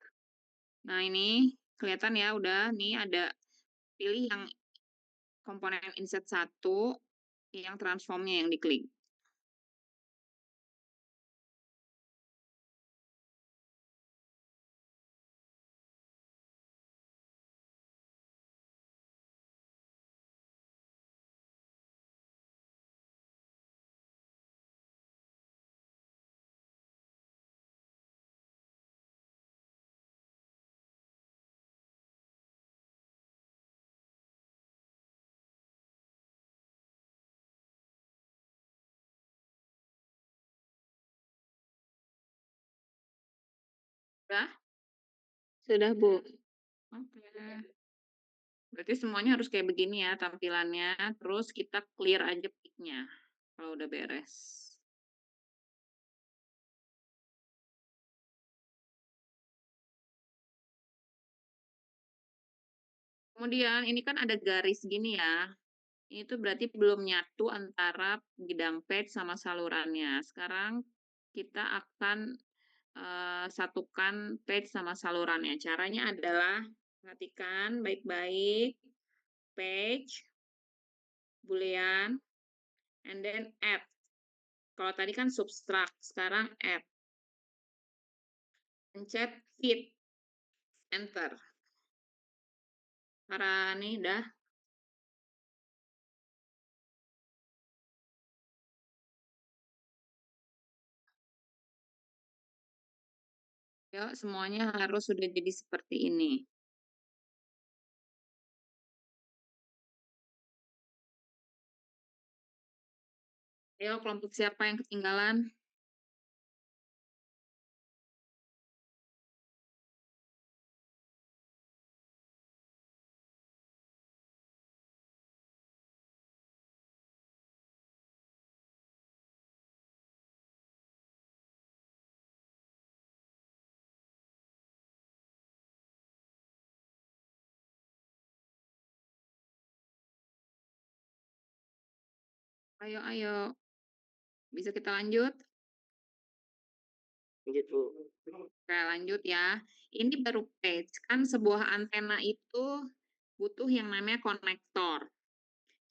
Nah ini kelihatan ya udah. Nih ada pilih yang komponen insert 1 yang transformnya yang diklik. Udah? Sudah, Bu. Oke. Berarti semuanya harus kayak begini ya tampilannya. Terus kita clear aja pic-nya kalau udah beres. Kemudian ini kan ada garis gini ya. Ini tuh berarti belum nyatu antara bidang page sama salurannya. Sekarang kita akan satukan page sama salurannya. Caranya adalah perhatikan baik-baik page, boolean, and then add. Kalau tadi kan subtract, sekarang add. Pencet fit, enter. Para nih dah. Yuk, semuanya harus sudah jadi seperti ini. Ayo, kelompok siapa yang ketinggalan? Ayo. Bisa kita lanjut? Lanjut, Bu. Oke, lanjut ya. Ini baru page. Kan sebuah antena itu butuh yang namanya konektor.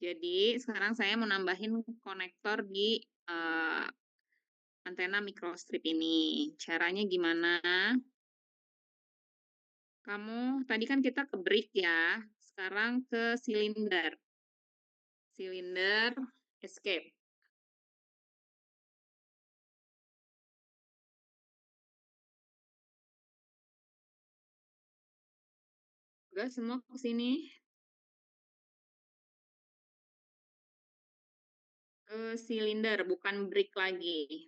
Jadi, sekarang saya mau nambahin konektor di antena microstrip ini. Caranya gimana? Kamu, tadi kan kita ke brick ya. Sekarang ke silinder. Silinder, escape. Udah semua ke sini. Ke silinder, bukan brick lagi.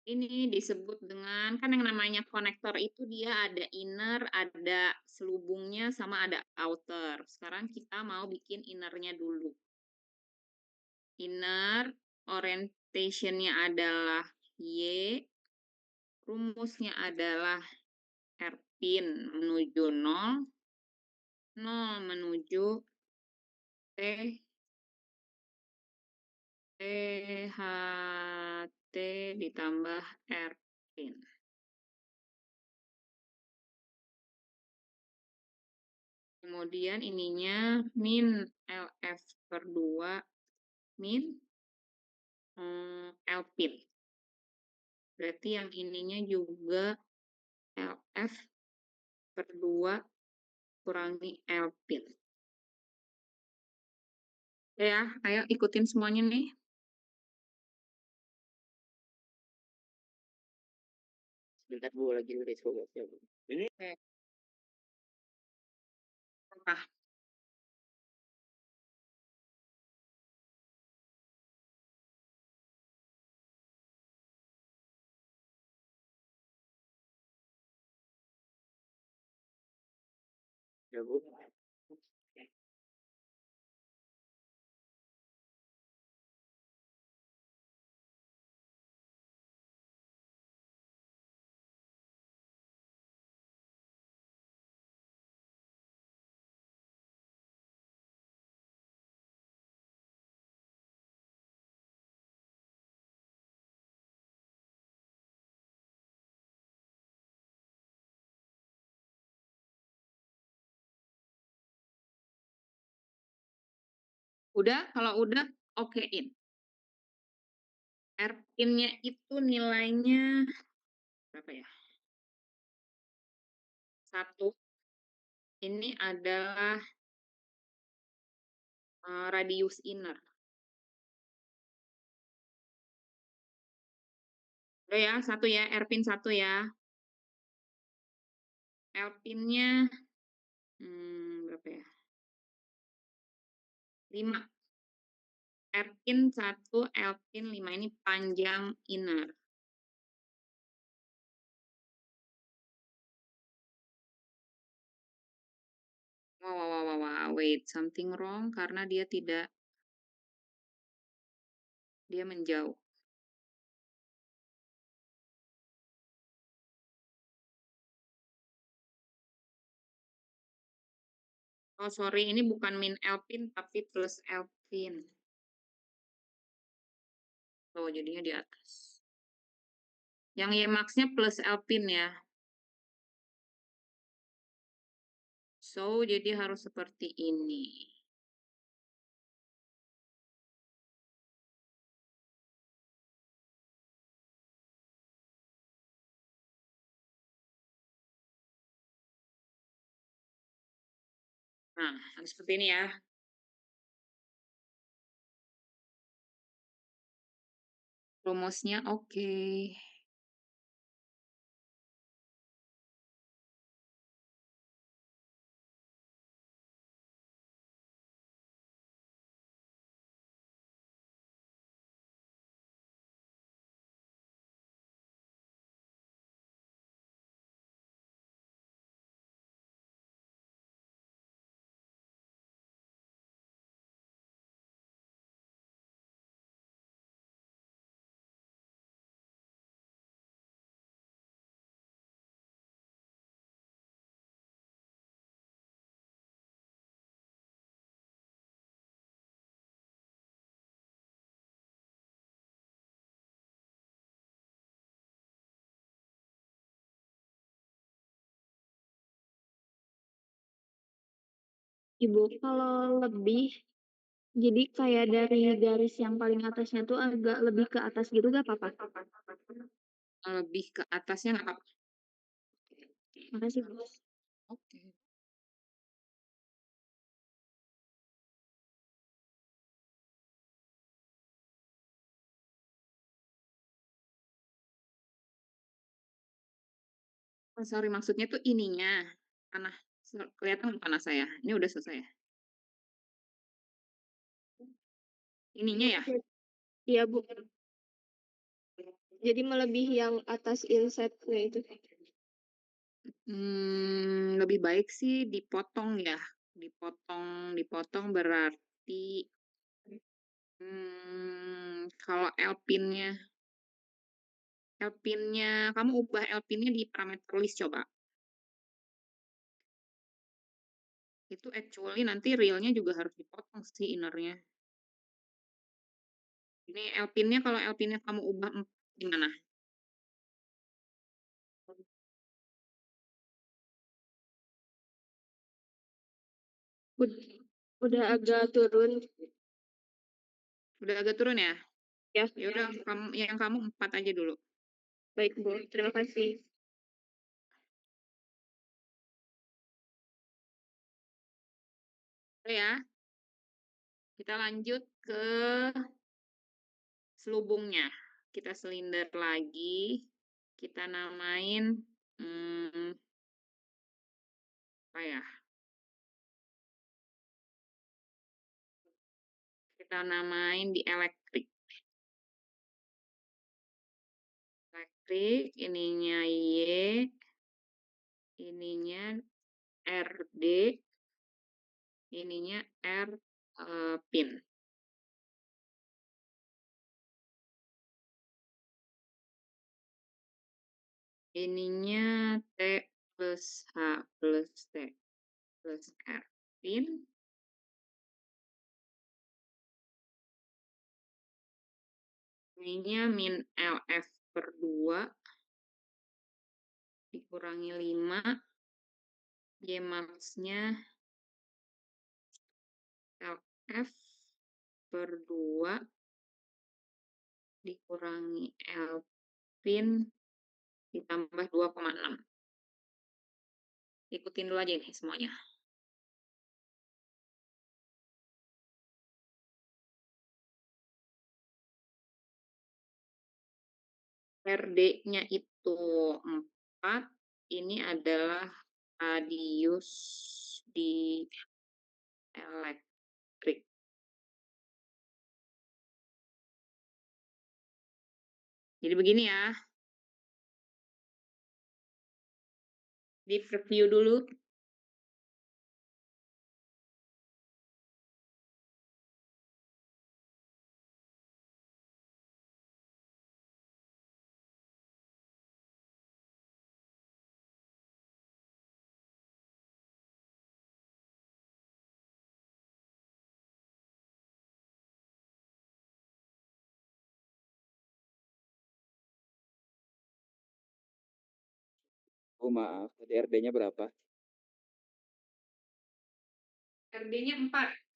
Ini disebut dengan, kan yang namanya konektor itu dia ada inner, ada selubungnya, sama ada outer. Sekarang kita mau bikin innernya dulu. Inner, orientation-nya adalah Y, rumusnya adalah R-pin menuju 0, 0 menuju T, THT ditambah R pin. Kemudian ininya min LF per 2 min L pin. Berarti yang ininya juga LF per 2 kurangi L pin. Ya, ayo ikutin semuanya nih. Sebentar Bu, lagi nulis rumusnya Bu. Apa? Ya Bu. Udah, kalau udah okein. R pin-nya itu nilainya berapa ya? 1. Ini adalah radius inner. Udah ya, 1 ya, R pin 1 ya. L pin-nya berapa ya? 5. R pin 1, L pin 5. Ini panjang inner. Wow, wait, something wrong karena dia menjauh. Oh, sorry, ini bukan min L pin tapi plus L pin. Tuh, jadinya di atas. Yang Y max-nya plus L pin ya. So, jadi harus seperti ini. Nah, harus seperti ini ya. Rumusnya oke. Ibu, kalau lebih, jadi kayak dari garis yang paling atasnya tuh agak lebih ke atas gitu gak apa-apa? Lebih ke atasnya nggak apa-apa. Makasih, Bu. Oke. Oh, sorry, maksudnya tuh ininya. Panah. Kelihatan panah saya. Ini udah selesai ya? Ininya ya? Iya, Bu. Jadi melebihi yang atas inset-nya itu. Lebih baik sih dipotong ya. Dipotong berarti kalau L pin-nya kamu ubah L pin-nya di parameter list coba. Itu actually nanti real-nya juga harus dipotong sih inner-nya. Ini L-pin-nya, kalau L-pin-nya kamu ubah gimana? Udah agak turun. Udah agak turun ya? Ya, Ya udah, yang kamu 4 aja dulu. baik Bu. Terima kasih. Oke ya. Kita lanjut ke selubungnya. Kita silinder lagi. Kita namain apa ya? Kita namain di elektrik. Elektrik, ininya Y, ininya RD, ininya R pin. Ininya T plus H plus T plus R pin. Ininya min LF per 2 dikurangi 5. Y max-nya LF per 2 dikurangi L pin ditambah 2,6. Ikutin dulu aja nih semuanya. RD-nya itu 4, ini adalah radius di elektrik. Jadi begini ya. Di preview dulu. Oh maaf, tadi RD-nya berapa? RD-nya 4.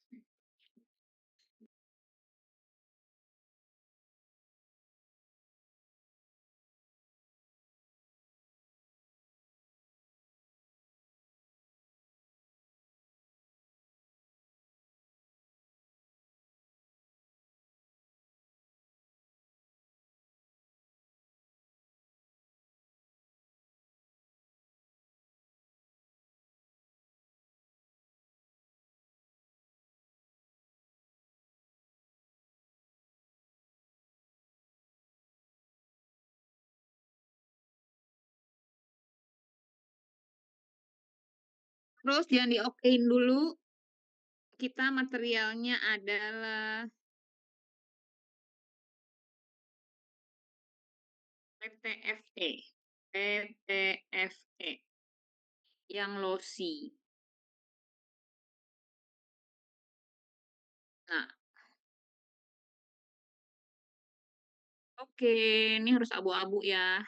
Terus jangan diokein dulu. Kita materialnya adalah PTFE. PTFE. Yang lossy. Nah. Oke, ini harus abu-abu ya.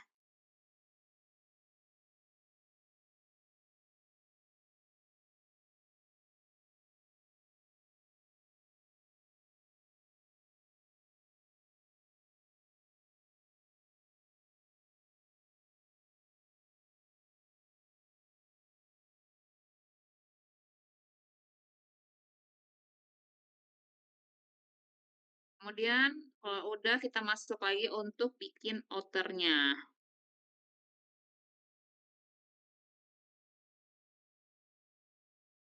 Kemudian kalau udah kita masuk lagi untuk bikin outernya.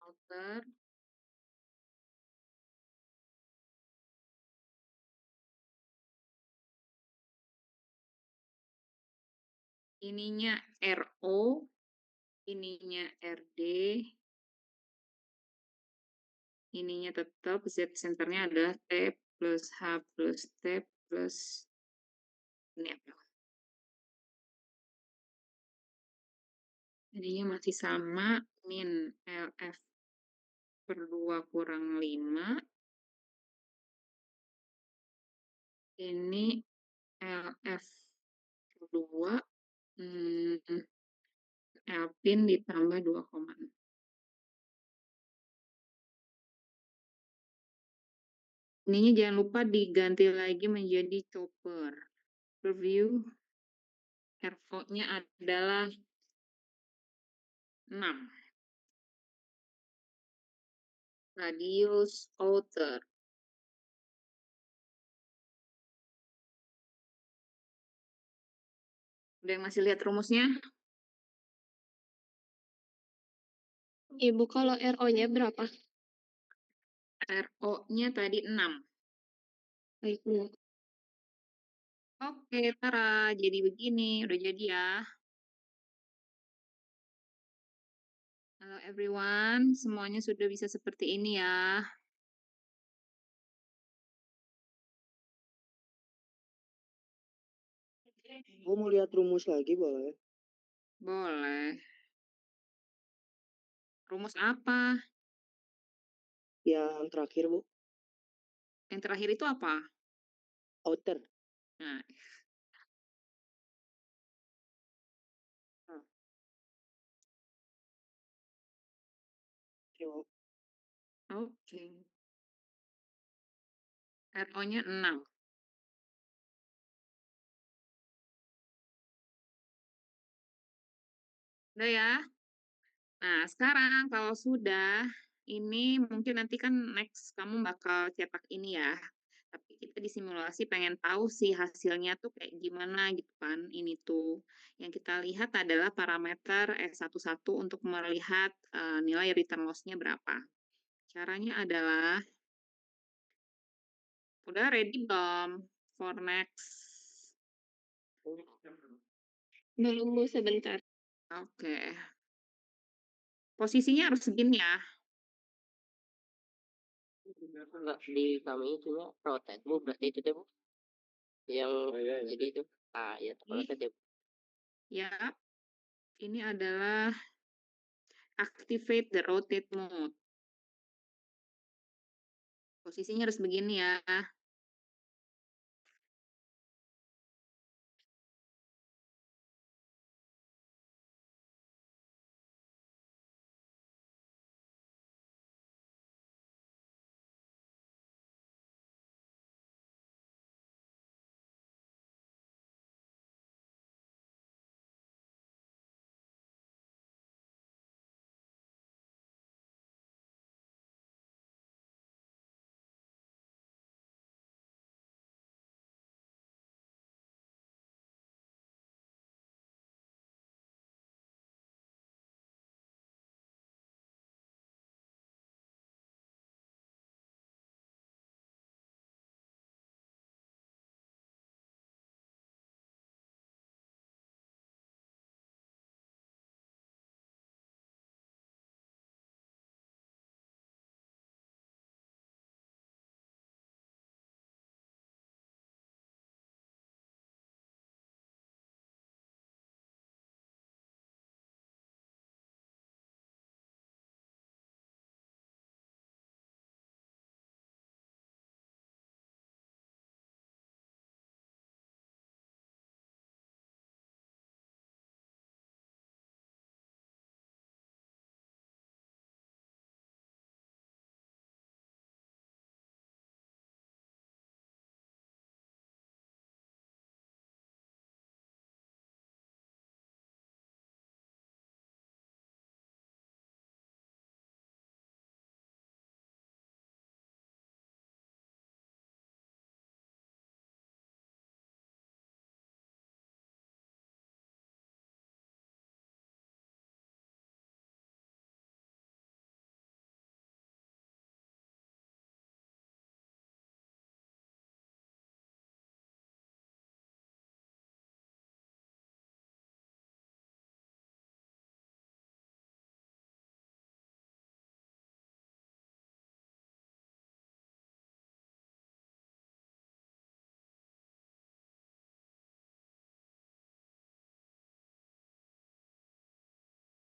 Outer. Ininya RO, ininya RD, ininya tetap Z centernya adalah T plus H plus T plus ini apa? Ininya masih sama, min LF per 2 kurang 5. Ini LF2 Alpin ditambah 2,6. Ininya jangan lupa diganti lagi menjadi chopper. Review RO-nya adalah 6. Radius outer. Udah yang masih lihat rumusnya? Ibu, kalau RO-nya berapa? RO-nya tadi 6. Baik, Bu. Oke, Tara. Jadi begini. Udah jadi ya. Halo everyone. Semuanya sudah bisa seperti ini ya. Gue mau lihat rumus lagi boleh? Boleh. Rumus apa? Yang terakhir Bu, Yang terakhir itu apa? outer. Nah, Yo, oke. RO-nya 6. Udah ya? Nah, sekarang kalau sudah, ini mungkin nanti kan next kamu bakal cetak ini ya. Tapi kita di simulasi pengen tahu sih hasilnya tuh kayak gimana gitu kan. Ini tuh yang kita lihat adalah parameter S11 untuk melihat nilai return loss-nya berapa. Caranya adalah, udah ready belum for next? Belum, Bu, sebentar. Oke. Posisinya harus segini ya. Enggak di kami itu ya rotate Bu, berarti itu deh Bu. Yang jadi itu. Ah, ya rotate ya. Ya, ini adalah activate the rotate mode. Posisinya harus begini ya.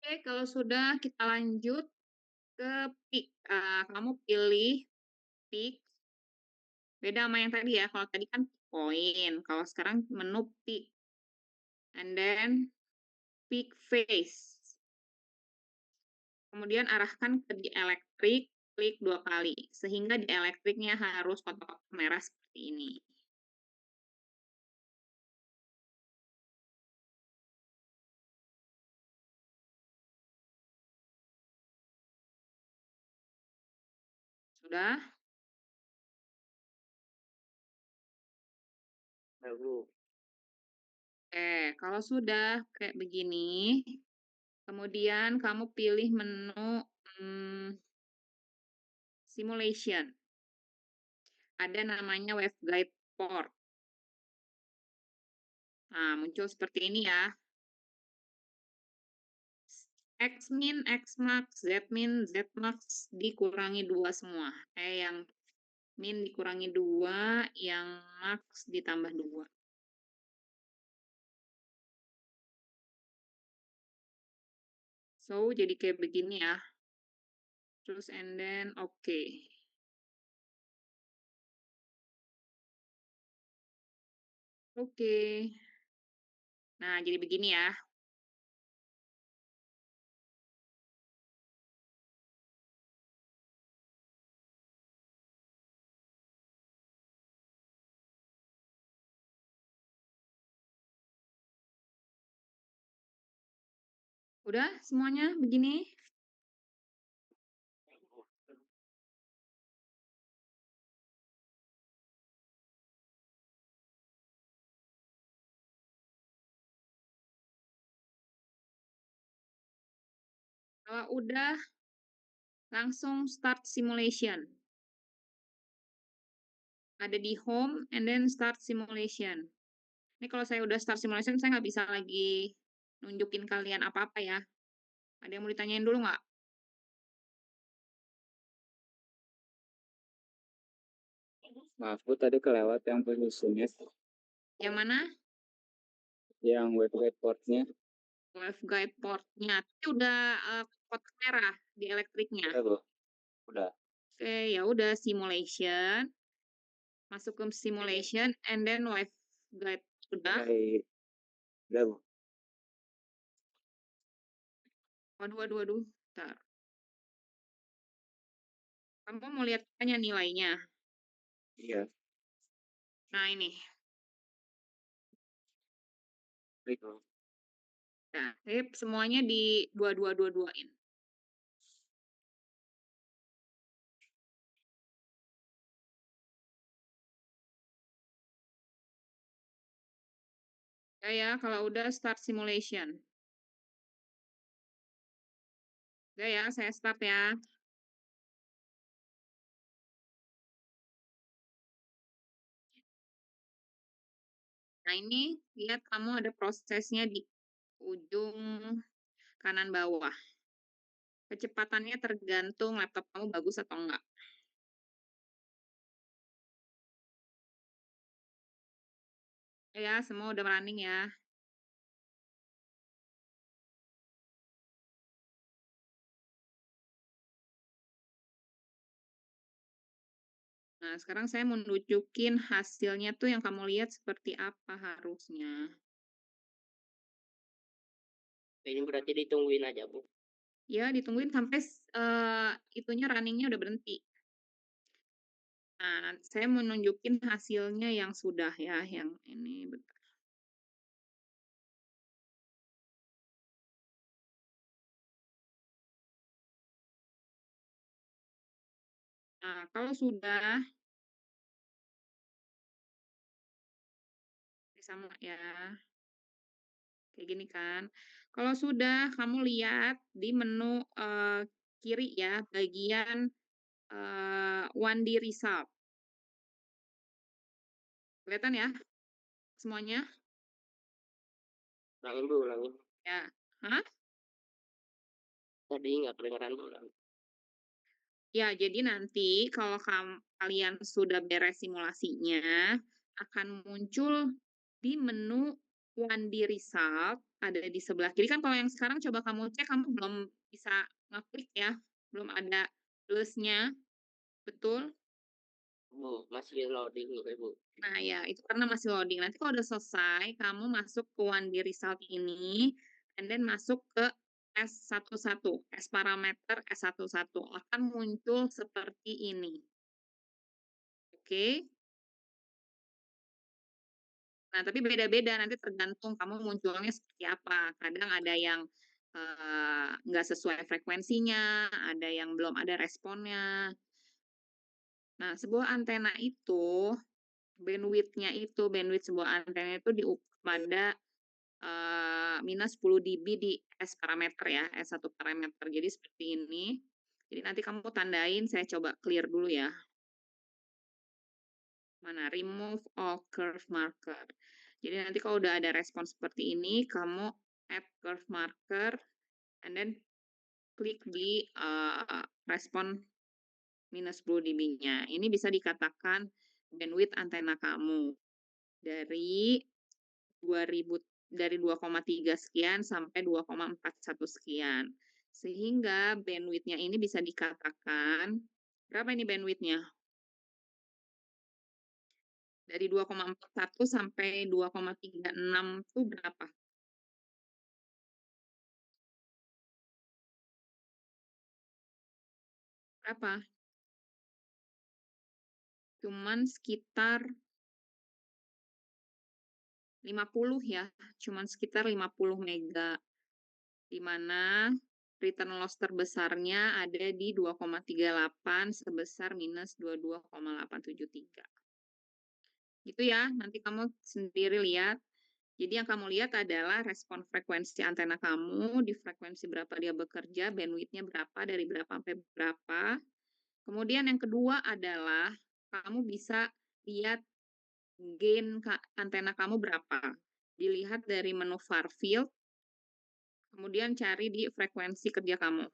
Oke, kalau sudah kita lanjut ke peak. Kamu pilih peak. Beda sama yang tadi ya. Kalau tadi kan point. Kalau sekarang menu peak. And then peak phase. Kemudian arahkan ke dielektrik, klik 2 kali. Sehingga dielektriknya harus kotak merah seperti ini. Sudah? Nah, Bu. Oke, kalau sudah kayak begini, kemudian kamu pilih menu simulation. Ada namanya waveguide port. Nah, muncul seperti ini ya. Xmin, Xmax, Zmin, Zmax dikurangi 2 semua. Yang min dikurangi 2, yang max ditambah 2. So, jadi kayak begini ya. Terus and then oke. Oke. Nah, jadi begini ya. Udah semuanya begini? Kalau udah, langsung start simulation. Ada di home and then start simulation. Ini kalau saya udah start simulation, saya nggak bisa lagi nunjukin kalian apa-apa ya. Ada yang mau ditanyain dulu nggak? Maaf Bu, tadi kelewat yang penyusunnya, Yang mana? yang website portnya. Waveguide port-nya. Tapi udah kotak merah di elektriknya. Udah Bu, udah. Oke, ya udah simulation. Masuk ke simulation and then waveguide. Udah? Udah Bu. Waduh. Bentar. Kamu mau lihat tanya nilainya? Iya. Nah, ini. Klik Bu. Nah, semuanya di 2222-in. Ya, kalau udah start simulation. Udah ya, saya start ya. Nah, ini lihat kamu ada prosesnya di ujung kanan bawah. Kecepatannya tergantung laptop kamu bagus atau enggak. Ya, semua udah running ya. Nah, sekarang saya mau nunjukin hasilnya tuh yang kamu lihat seperti apa harusnya. Ini berarti ditungguin aja, Bu. Ya, ditungguin sampai itunya runningnya udah berhenti. Nah, saya mau nunjukin hasilnya yang sudah ya, yang ini. Bentar. Nah, kalau sudah, sama ya, kayak gini kan. Kalau sudah, kamu lihat di menu kiri ya, bagian 1D result. Kelihatan ya semuanya? Ulangin, Bu, ulangin. Ya. Hah? Tadi nggak kedengeran, Bu. Ulangin. Ya, jadi nanti kalau kalian sudah beres simulasinya, akan muncul di menu 1D result, ada di sebelah kiri. Kan kalau yang sekarang coba kamu cek, kamu belum bisa ngeklik ya, belum ada plusnya, betul? Bu, masih loading nih, Bu. Nah, ya, itu karena masih loading. Nanti kalau udah selesai, kamu masuk ke 1D result ini, and then masuk ke S11, S parameter S11. Akan muncul seperti ini. Oke? Nah, tapi beda-beda, nanti tergantung kamu munculnya seperti apa. Kadang ada yang nggak sesuai frekuensinya, ada yang belum ada responnya. Nah, sebuah antena itu, bandwidth sebuah antena itu diukur pada minus 10 dB di S parameter ya, S1 parameter. Jadi seperti ini. Jadi nanti kamu tandain, saya coba clear dulu ya. Mana? Remove all curve marker. Jadi nanti kalau udah ada respon seperti ini, kamu add curve marker, and then klik di respon minus 10 dB-nya. Ini bisa dikatakan bandwidth antena kamu dari 2,3 sekian sampai 2,41 sekian. Sehingga bandwidth-nya ini bisa dikatakan, berapa ini bandwidth-nya? Dari 2,41 sampai 2,36 itu berapa? Berapa? Cuman sekitar 50 ya, cuman sekitar 50 mega. Di mana return loss terbesarnya ada di 2,38 sebesar minus 22,873. Gitu ya, nanti kamu sendiri lihat. Jadi yang kamu lihat adalah respon frekuensi antena kamu, di frekuensi berapa dia bekerja, bandwidth-nya berapa, dari berapa sampai berapa. Kemudian yang kedua adalah kamu bisa lihat gain antena kamu berapa. Dilihat dari menu far field, kemudian cari di frekuensi kerja kamu.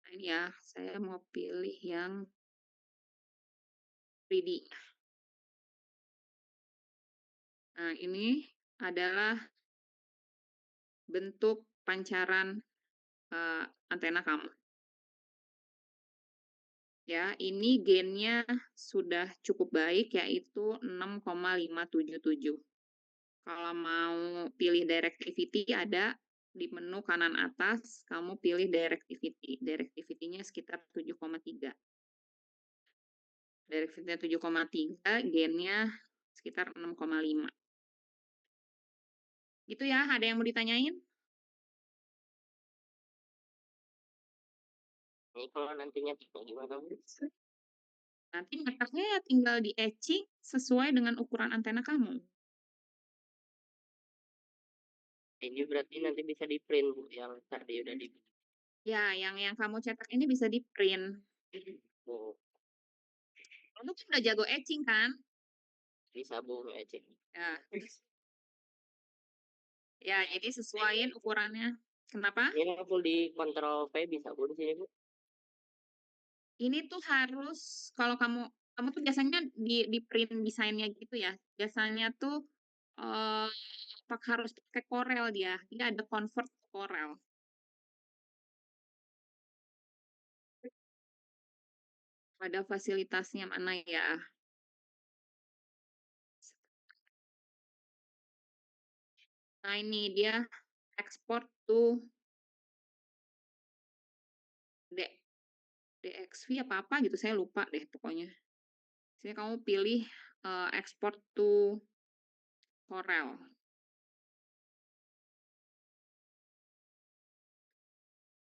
Nah, ini ya, saya mau pilih yang 3D. Nah, ini adalah bentuk pancaran antena kamu. Ya, ini gain-nya sudah cukup baik, yaitu 6,577. Kalau mau pilih directivity ada di menu kanan atas, kamu pilih directivity. Directivity-nya sekitar 7,3. Directivity-nya 7,3, gain-nya sekitar 6,5. Gitu ya, ada yang mau ditanyain? Ini kalau nantinya gimana, Bu? Nanti nyetaknya ya tinggal di etching sesuai dengan ukuran antena kamu. Ini berarti nanti bisa di print, Bu, yang tadi udah di Ya, yang kamu cetak ini bisa di print. Bu. Kamu kan udah jago etching kan? Bisa, Bu, ngecek. Ya. Ya, jadi sesuaiin ukurannya. Kenapa? Ini full di kontrol V bisa, Bu, di sini, Bu. Ini tuh harus kalau kamu tuh biasanya di print desainnya gitu ya. Biasanya tuh harus pakai Corel dia. Dia ada convert Corel. Ada fasilitasnya mana ya? Nah, ini dia export to DXV apa gitu, saya lupa deh pokoknya. Sini kamu pilih export to Corel.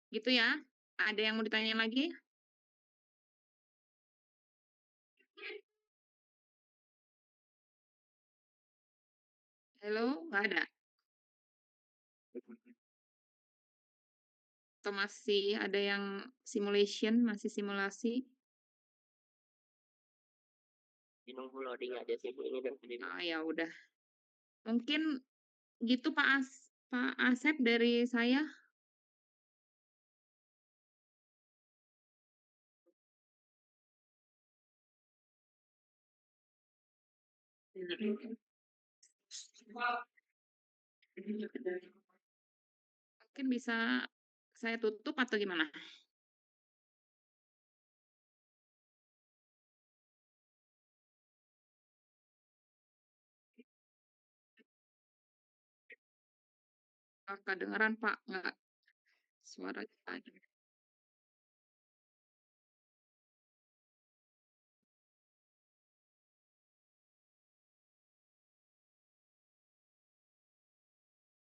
Gitu ya. Ada yang mau ditanyain lagi? Halo, nggak ada? Atau masih ada yang simulation, masih simulasi? Nunggu loading aja sih, Bu, ini dan tadi. Ah, ya udah. Mungkin gitu Pak Asep dari saya. Mungkin bisa saya tutup atau gimana? Nggak kedengeran, Pak, nggak suara kita.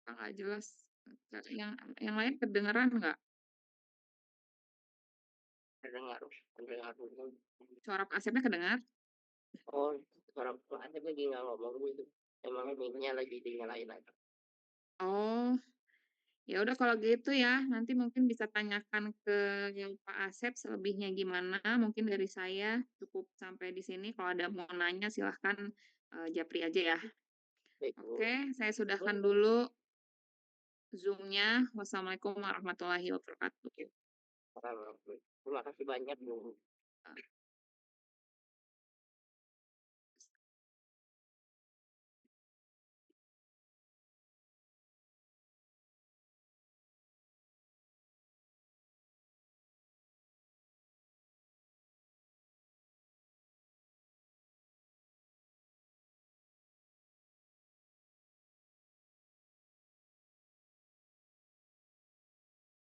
Nggak jelas. Yang lain kedengeran nggak? Terdengar dulu. Suara Pak Asepnya kedengar? Oh, orang tua aja lagi nggak ngomong gitu. Emang mic-nya lagi dinyalain aja. Oh, ya udah kalau gitu ya, nanti mungkin bisa tanyakan ke Pak Asep selebihnya gimana. Mungkin dari saya cukup sampai di sini. Kalau ada mau nanya silahkan Japri aja ya. Baik, Bu. Oke, saya sudahkan dulu Zoom-nya. Wassalamualaikum warahmatullahi wabarakatuh. Terima kasih banyak, Bu.